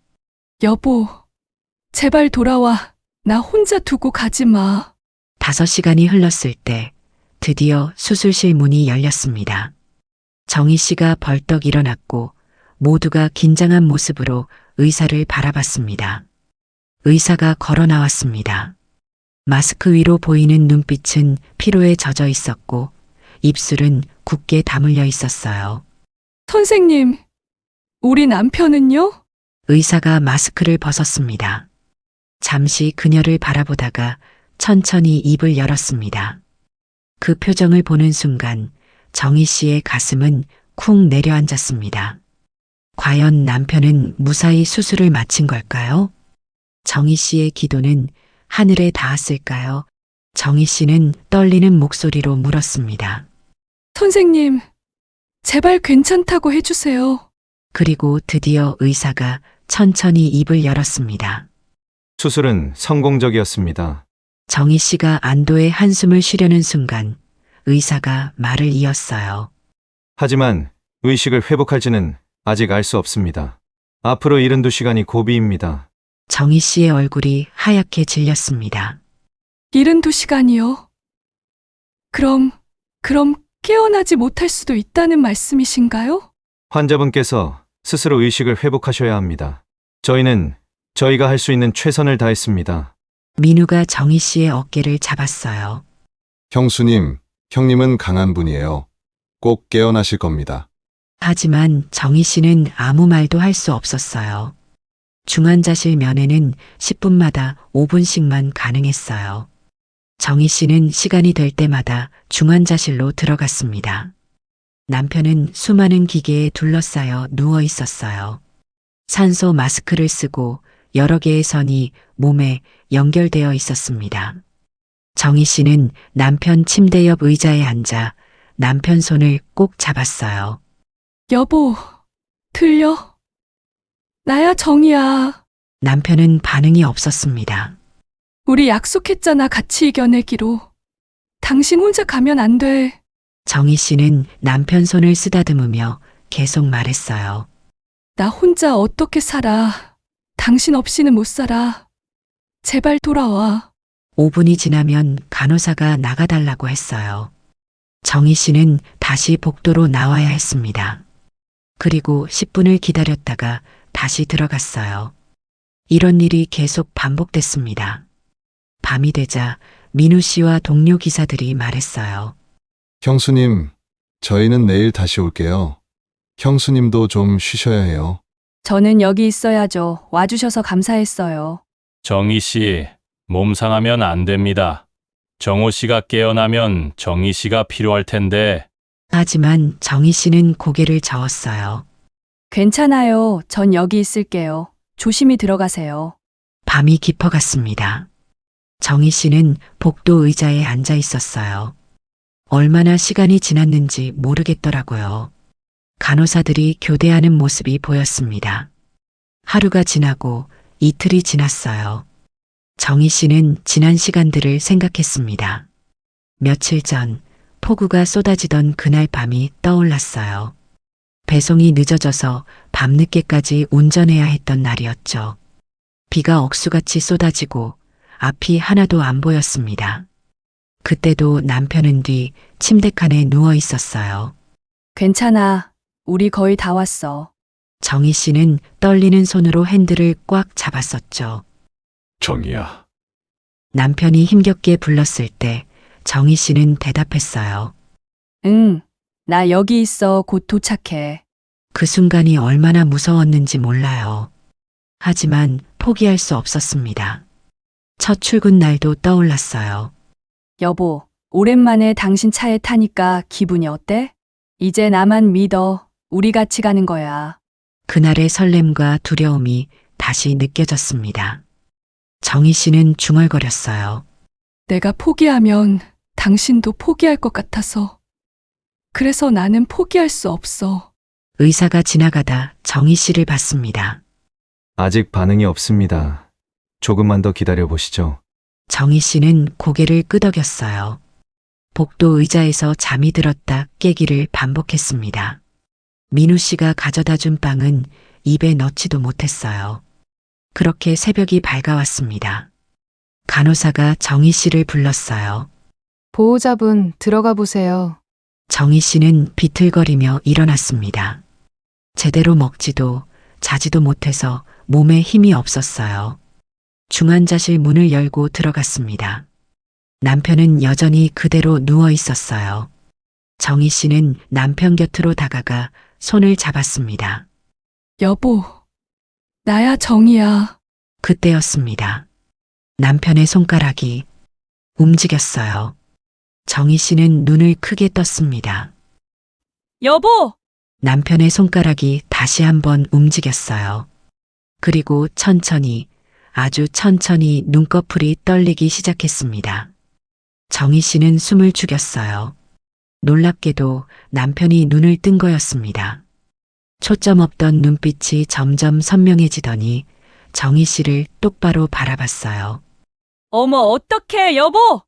여보, 제발 돌아와. 나 혼자 두고 가지 마. 5시간이 흘렀을 때 드디어 수술실 문이 열렸습니다. 정희 씨가 벌떡 일어났고 모두가 긴장한 모습으로 의사를 바라봤습니다. 의사가 걸어 나왔습니다. 마스크 위로 보이는 눈빛은 피로에 젖어 있었고 입술은 굳게 다물려 있었어요. 선생님, 우리 남편은요? 의사가 마스크를 벗었습니다. 잠시 그녀를 바라보다가 천천히 입을 열었습니다. 그 표정을 보는 순간 정희 씨의 가슴은 쿵 내려앉았습니다. 과연 남편은 무사히 수술을 마친 걸까요? 정희 씨의 기도는 하늘에 닿았을까요? 정희 씨는 떨리는 목소리로 물었습니다. 선생님, 제발 괜찮다고 해주세요. 그리고 드디어 의사가 천천히 입을 열었습니다. 수술은 성공적이었습니다. 정희 씨가 안도의 한숨을 쉬려는 순간 의사가 말을 이었어요. 하지만 의식을 회복할지는 아직 알 수 없습니다. 앞으로 72시간이 고비입니다. 정희 씨의 얼굴이 하얗게 질렸습니다. 72시간이요? 그럼 깨어나지 못할 수도 있다는 말씀이신가요? 환자분께서 스스로 의식을 회복하셔야 합니다. 저희는 저희가 할 수 있는 최선을 다했습니다. 민우가 정희 씨의 어깨를 잡았어요. 형님은 강한 분이에요. 꼭 깨어나실 겁니다. 하지만 정희 씨는 아무 말도 할 수 없었어요. 중환자실 면회는 10분마다 5분씩만 가능했어요. 정희 씨는 시간이 될 때마다 중환자실로 들어갔습니다. 남편은 수많은 기계에 둘러싸여 누워 있었어요. 산소 마스크를 쓰고 여러 개의 선이 몸에 연결되어 있었습니다. 정희 씨는 남편 침대 옆 의자에 앉아 남편 손을 꼭 잡았어요. 여보, 들려? 나야 정이야. 남편은 반응이 없었습니다. 우리 약속했잖아, 같이 이겨내기로. 당신 혼자 가면 안 돼. 정희 씨는 남편 손을 쓰다듬으며 계속 말했어요. 나 혼자 어떻게 살아. 당신 없이는 못 살아. 제발 돌아와. 5분이 지나면 간호사가 나가달라고 했어요. 정희 씨는 다시 복도로 나와야 했습니다. 그리고 10분을 기다렸다가 다시 들어갔어요. 이런 일이 계속 반복됐습니다. 밤이 되자 민우 씨와 동료 기사들이 말했어요. 형수님, 저희는 내일 다시 올게요. 형수님도 좀 쉬셔야 해요. 저는 여기 있어야죠. 와주셔서 감사했어요. 정희 씨, 몸 상하면 안 됩니다. 정호 씨가 깨어나면 정희 씨가 필요할 텐데. 하지만 정희 씨는 고개를 저었어요. 괜찮아요. 전 여기 있을게요. 조심히 들어가세요. 밤이 깊어갔습니다. 정희 씨는 복도 의자에 앉아 있었어요. 얼마나 시간이 지났는지 모르겠더라고요. 간호사들이 교대하는 모습이 보였습니다. 하루가 지나고 이틀이 지났어요. 정희 씨는 지난 시간들을 생각했습니다. 며칠 전 폭우가 쏟아지던 그날 밤이 떠올랐어요. 배송이 늦어져서 밤늦게까지 운전해야 했던 날이었죠. 비가 억수같이 쏟아지고 앞이 하나도 안 보였습니다. 그때도 남편은 뒤 침대칸에 누워 있었어요. 괜찮아. 우리 거의 다 왔어. 정희 씨는 떨리는 손으로 핸들을 꽉 잡았었죠. 정희야. 남편이 힘겹게 불렀을 때 정희 씨는 대답했어요. 응, 나 여기 있어. 곧 도착해. 그 순간이 얼마나 무서웠는지 몰라요. 하지만 포기할 수 없었습니다. 첫 출근 날도 떠올랐어요. 여보, 오랜만에 당신 차에 타니까 기분이 어때? 이제 나만 믿어. 우리 같이 가는 거야. 그날의 설렘과 두려움이 다시 느껴졌습니다. 정희 씨는 중얼거렸어요. 내가 포기하면 당신도 포기할 것 같아서. 그래서 나는 포기할 수 없어. 의사가 지나가다 정희 씨를 봤습니다. 아직 반응이 없습니다. 조금만 더 기다려 보시죠. 정희 씨는 고개를 끄덕였어요. 복도 의자에서 잠이 들었다 깨기를 반복했습니다. 민우 씨가 가져다 준 빵은 입에 넣지도 못했어요. 그렇게 새벽이 밝아왔습니다. 간호사가 정희 씨를 불렀어요. 보호자분, 들어가 보세요. 정희 씨는 비틀거리며 일어났습니다. 제대로 먹지도 자지도 못해서 몸에 힘이 없었어요. 중환자실 문을 열고 들어갔습니다. 남편은 여전히 그대로 누워 있었어요. 정희 씨는 남편 곁으로 다가가 손을 잡았습니다. 여보, 나야 정이야. 그때였습니다. 남편의 손가락이 움직였어요. 정희 씨는 눈을 크게 떴습니다. 여보! 남편의 손가락이 다시 한번 움직였어요. 그리고 천천히, 아주 천천히 눈꺼풀이 떨리기 시작했습니다. 정희 씨는 숨을 죽였어요. 놀랍게도 남편이 눈을 뜬 거였습니다. 초점 없던 눈빛이 점점 선명해지더니 정희 씨를 똑바로 바라봤어요. 어머, 어떡해, 여보!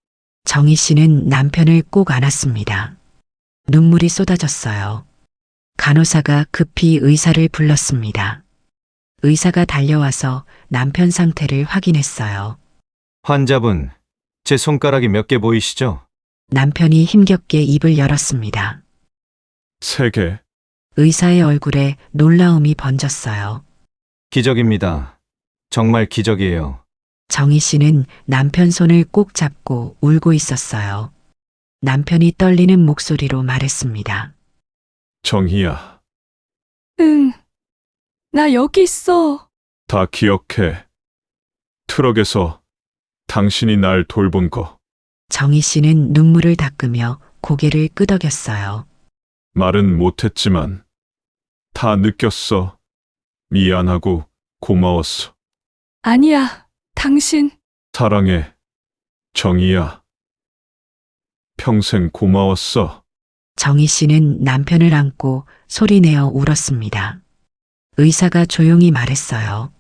정희 씨는 남편을 꼭 안았습니다. 눈물이 쏟아졌어요. 간호사가 급히 의사를 불렀습니다. 의사가 달려와서 남편 상태를 확인했어요. 환자분, 제 손가락이 몇 개 보이시죠? 남편이 힘겹게 입을 열었습니다. 3개. 의사의 얼굴에 놀라움이 번졌어요. 기적입니다. 정말 기적이에요. 정희 씨는 남편 손을 꼭 잡고 울고 있었어요. 남편이 떨리는 목소리로 말했습니다. 정희야. 응, 나 여기 있어. 다 기억해. 트럭에서 당신이 날 돌본 거. 정희 씨는 눈물을 닦으며 고개를 끄덕였어요. 말은 못했지만 다 느꼈어. 미안하고 고마웠어. 아니야, 당신. 사랑해. 정희야. 평생 고마웠어. 정희 씨는 남편을 안고 소리내어 울었습니다. 의사가 조용히 말했어요.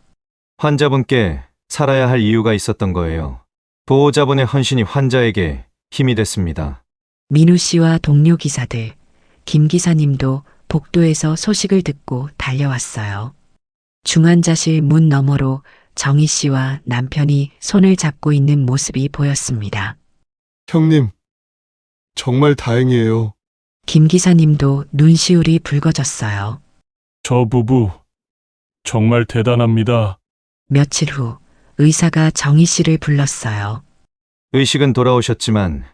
환자분께 살아야 할 이유가 있었던 거예요. 보호자분의 헌신이 환자에게 힘이 됐습니다. 민우 씨와 동료 기사들, 김 기사님도 복도에서 소식을 듣고 달려왔어요. 중환자실 문 너머로 정희 씨와 남편이 손을 잡고 있는 모습이 보였습니다. 형님, 정말 다행이에요. 김 기사님도 눈시울이 붉어졌어요. 저 부부 정말 대단합니다. 며칠 후 의사가 정희 씨를 불렀어요. 의식은 돌아오셨지만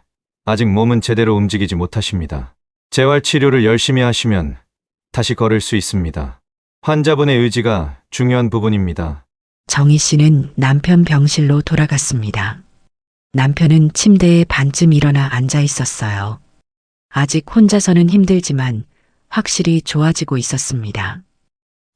아직 몸은 제대로 움직이지 못하십니다. 재활 치료를 열심히 하시면 다시 걸을 수 있습니다. 환자분의 의지가 중요한 부분입니다. 정희 씨는 남편 병실로 돌아갔습니다. 남편은 침대에 반쯤 일어나 앉아 있었어요. 아직 혼자서는 힘들지만 확실히 좋아지고 있었습니다.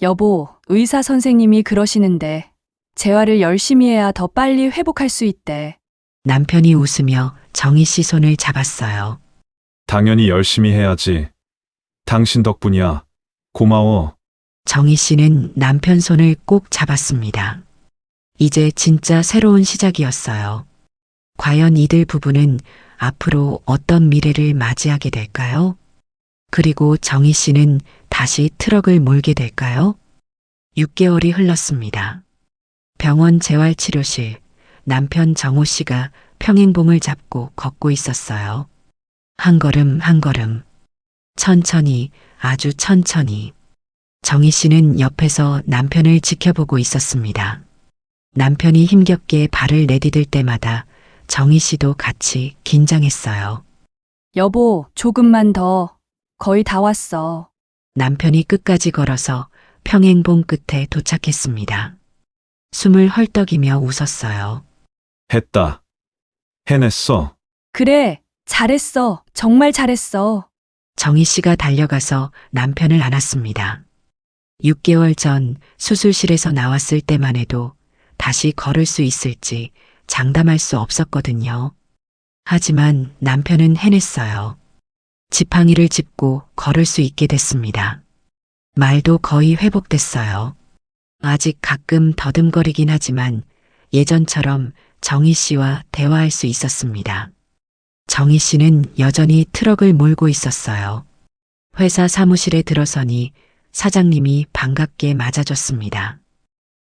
여보, 의사 선생님이 그러시는데 재활을 열심히 해야 더 빨리 회복할 수 있대. 남편이 웃으며 정희 씨 손을 잡았어요. 당연히 열심히 해야지. 당신 덕분이야. 고마워. 정희 씨는 남편 손을 꼭 잡았습니다. 이제 진짜 새로운 시작이었어요. 과연 이들 부부는 앞으로 어떤 미래를 맞이하게 될까요? 그리고 정희 씨는 다시 트럭을 몰게 될까요? 6개월이 흘렀습니다. 병원 재활치료실, 남편 정호 씨가 평행봉을 잡고 걷고 있었어요. 한 걸음 한 걸음. 천천히, 아주 천천히. 정희 씨는 옆에서 남편을 지켜보고 있었습니다. 남편이 힘겹게 발을 내디딜 때마다 정희 씨도 같이 긴장했어요. 여보, 조금만 더. 거의 다 왔어. 남편이 끝까지 걸어서 평행봉 끝에 도착했습니다. 숨을 헐떡이며 웃었어요. 했다. 해냈어. 그래, 잘했어. 정말 잘했어. 정희 씨가 달려가서 남편을 안았습니다. 6개월 전 수술실에서 나왔을 때만 해도 다시 걸을 수 있을지 장담할 수 없었거든요. 하지만 남편은 해냈어요. 지팡이를 짚고 걸을 수 있게 됐습니다. 말도 거의 회복됐어요. 아직 가끔 더듬거리긴 하지만 예전처럼 정희 씨와 대화할 수 있었습니다. 정희 씨는 여전히 트럭을 몰고 있었어요. 회사 사무실에 들어서니 사장님이 반갑게 맞아줬습니다.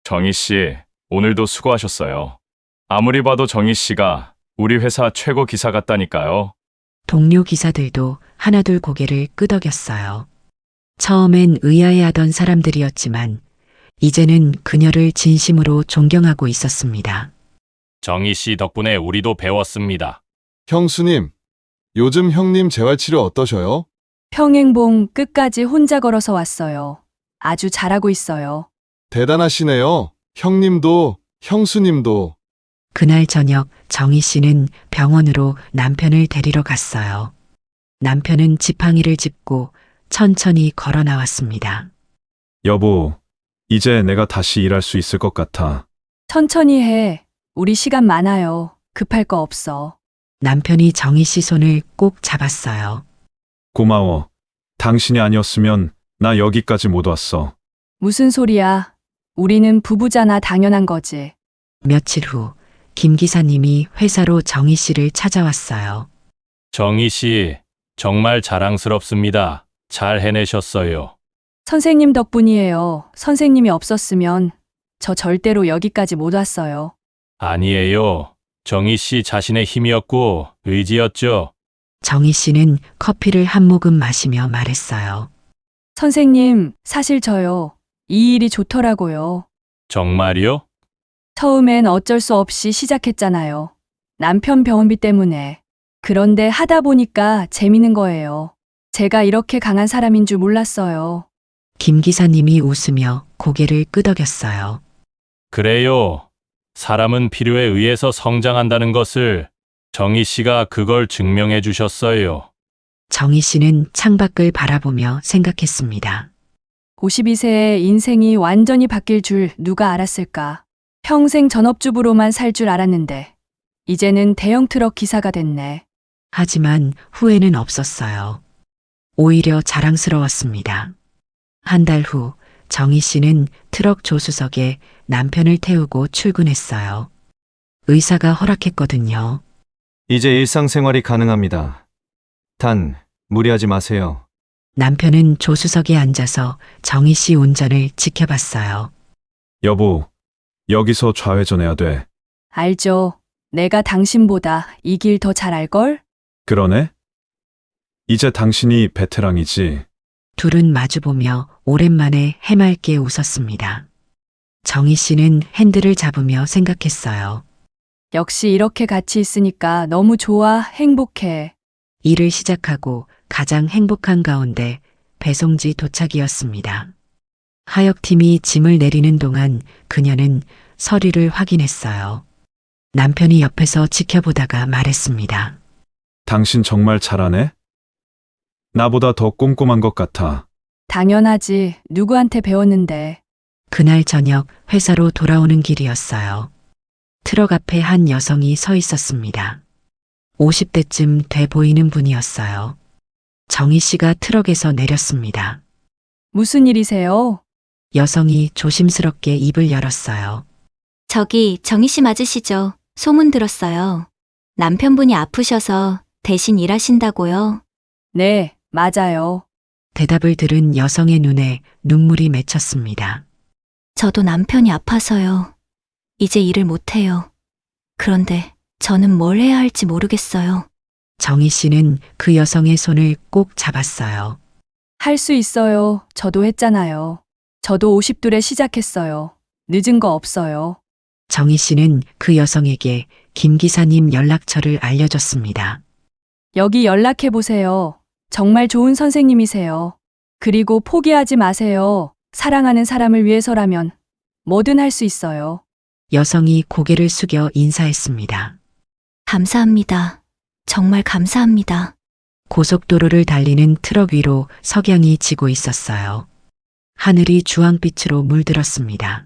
정희 씨, 오늘도 수고하셨어요. 아무리 봐도 정희 씨가 우리 회사 최고 기사 같다니까요. 동료 기사들도 하나둘 고개를 끄덕였어요. 처음엔 의아해하던 사람들이었지만 이제는 그녀를 진심으로 존경하고 있었습니다. 정희 씨 덕분에 우리도 배웠습니다. 형수님, 요즘 형님 재활치료 어떠셔요? 평행봉 끝까지 혼자 걸어서 왔어요. 아주 잘하고 있어요. 대단하시네요. 형님도, 형수님도. 그날 저녁 정희 씨는 병원으로 남편을 데리러 갔어요. 남편은 지팡이를 짚고 천천히 걸어 나왔습니다. 여보, 이제 내가 다시 일할 수 있을 것 같아. 천천히 해. 우리 시간 많아요. 급할 거 없어. 남편이 정희 씨 손을 꼭 잡았어요. 고마워. 당신이 아니었으면 나 여기까지 못 왔어. 무슨 소리야. 우리는 부부잖아. 당연한 거지. 며칠 후 김 기사님이 회사로 정희 씨를 찾아왔어요. 정희 씨, 정말 자랑스럽습니다. 잘 해내셨어요. 선생님 덕분이에요. 선생님이 없었으면 저 절대로 여기까지 못 왔어요. 아니에요. 정희 씨 자신의 힘이었고 의지였죠. 정희 씨는 커피를 한 모금 마시며 말했어요. 선생님, 사실 저요. 이 일이 좋더라고요. 정말요? 처음엔 어쩔 수 없이 시작했잖아요. 남편 병원비 때문에. 그런데 하다 보니까 재미는 거예요. 제가 이렇게 강한 사람인 줄 몰랐어요. 김 기사님이 웃으며 고개를 끄덕였어요. 그래요. 사람은 필요에 의해서 성장한다는 것을 정희 씨가 그걸 증명해 주셨어요. 정희 씨는 창밖을 바라보며 생각했습니다. 52세에 인생이 완전히 바뀔 줄 누가 알았을까? 평생 전업주부로만 살 줄 알았는데 이제는 대형 트럭 기사가 됐네. 하지만 후회는 없었어요. 오히려 자랑스러웠습니다. 한 달 후 정희 씨는 트럭 조수석에 남편을 태우고 출근했어요. 의사가 허락했거든요. 이제 일상생활이 가능합니다. 단, 무리하지 마세요. 남편은 조수석에 앉아서 정희 씨 운전을 지켜봤어요. 여보, 여기서 좌회전해야 돼. 알죠. 내가 당신보다 이 길 더 잘 알걸? 그러네? 이제 당신이 베테랑이지. 둘은 마주보며 오랜만에 해맑게 웃었습니다. 정희 씨는 핸들을 잡으며 생각했어요. 역시 이렇게 같이 있으니까 너무 좋아. 행복해. 일을 시작하고 가장 행복한 가운데 배송지 도착이었습니다. 하역팀이 짐을 내리는 동안 그녀는 서류를 확인했어요. 남편이 옆에서 지켜보다가 말했습니다. 당신 정말 잘하네? 나보다 더 꼼꼼한 것 같아. 당연하지. 누구한테 배웠는데. 그날 저녁 회사로 돌아오는 길이었어요. 트럭 앞에 한 여성이 서 있었습니다. 50대쯤 돼 보이는 분이었어요. 정희 씨가 트럭에서 내렸습니다. 무슨 일이세요? 여성이 조심스럽게 입을 열었어요. 저기 정희 씨 맞으시죠? 소문 들었어요. 남편분이 아프셔서 대신 일하신다고요? 네, 맞아요. 대답을 들은 여성의 눈에 눈물이 맺혔습니다. 저도 남편이 아파서요. 이제 일을 못해요. 그런데 저는 뭘 해야 할지 모르겠어요. 정희 씨는 그 여성의 손을 꼭 잡았어요. 할 수 있어요. 저도 했잖아요. 저도 50둘에 시작했어요. 늦은 거 없어요. 정희 씨는 그 여성에게 김 기사님 연락처를 알려줬습니다. 여기 연락해 보세요. 정말 좋은 선생님이세요. 그리고 포기하지 마세요. 사랑하는 사람을 위해서라면 뭐든 할 수 있어요. 여성이 고개를 숙여 인사했습니다. 감사합니다. 정말 감사합니다. 고속도로를 달리는 트럭 위로 석양이 지고 있었어요. 하늘이 주황빛으로 물들었습니다.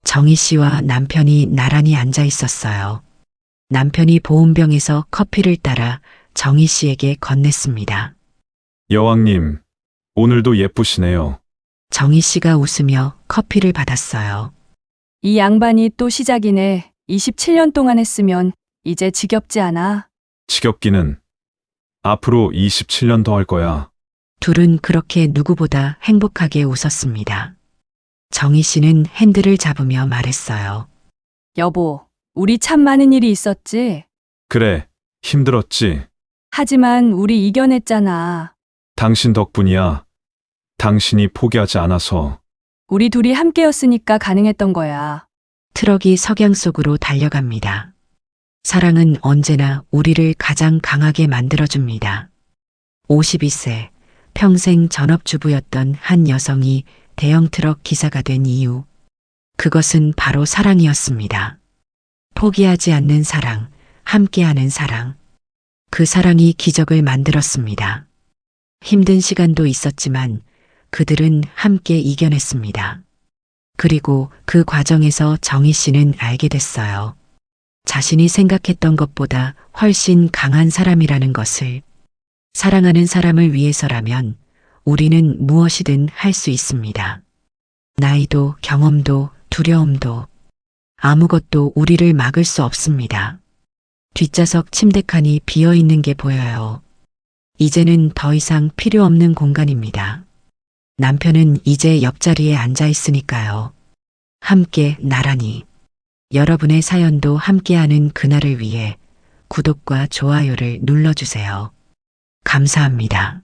정희 씨와 남편이 나란히 앉아 있었어요. 남편이 보온병에서 커피를 따라 정희 씨에게 건넸습니다. 여왕님, 오늘도 예쁘시네요. 정희 씨가 웃으며 커피를 받았어요. 이 양반이 또 시작이네. 27년 동안 했으면 이제 지겹지 않아? 지겹기는 앞으로 27년 더 할 거야. 둘은 그렇게 누구보다 행복하게 웃었습니다. 정희 씨는 핸들을 잡으며 말했어요. 여보, 우리 참 많은 일이 있었지? 그래, 힘들었지. 하지만 우리 이겨냈잖아. 당신 덕분이야. 당신이 포기하지 않아서. 우리 둘이 함께였으니까 가능했던 거야. 트럭이 석양 속으로 달려갑니다. 사랑은 언제나 우리를 가장 강하게 만들어줍니다. 52세, 평생 전업주부였던 한 여성이 대형 트럭 기사가 된 이유. 그것은 바로 사랑이었습니다. 포기하지 않는 사랑, 함께하는 사랑. 그 사랑이 기적을 만들었습니다. 힘든 시간도 있었지만 그들은 함께 이겨냈습니다. 그리고 그 과정에서 정희 씨는 알게 됐어요. 자신이 생각했던 것보다 훨씬 강한 사람이라는 것을. 사랑하는 사람을 위해서라면 우리는 무엇이든 할 수 있습니다. 나이도 경험도 두려움도 아무것도 우리를 막을 수 없습니다. 뒷좌석 침대칸이 비어 있는 게 보여요. 이제는 더 이상 필요 없는 공간입니다. 남편은 이제 옆자리에 앉아 있으니까요. 함께 나란히. 여러분의 사연도 함께하는 그날을 위해 구독과 좋아요를 눌러주세요. 감사합니다.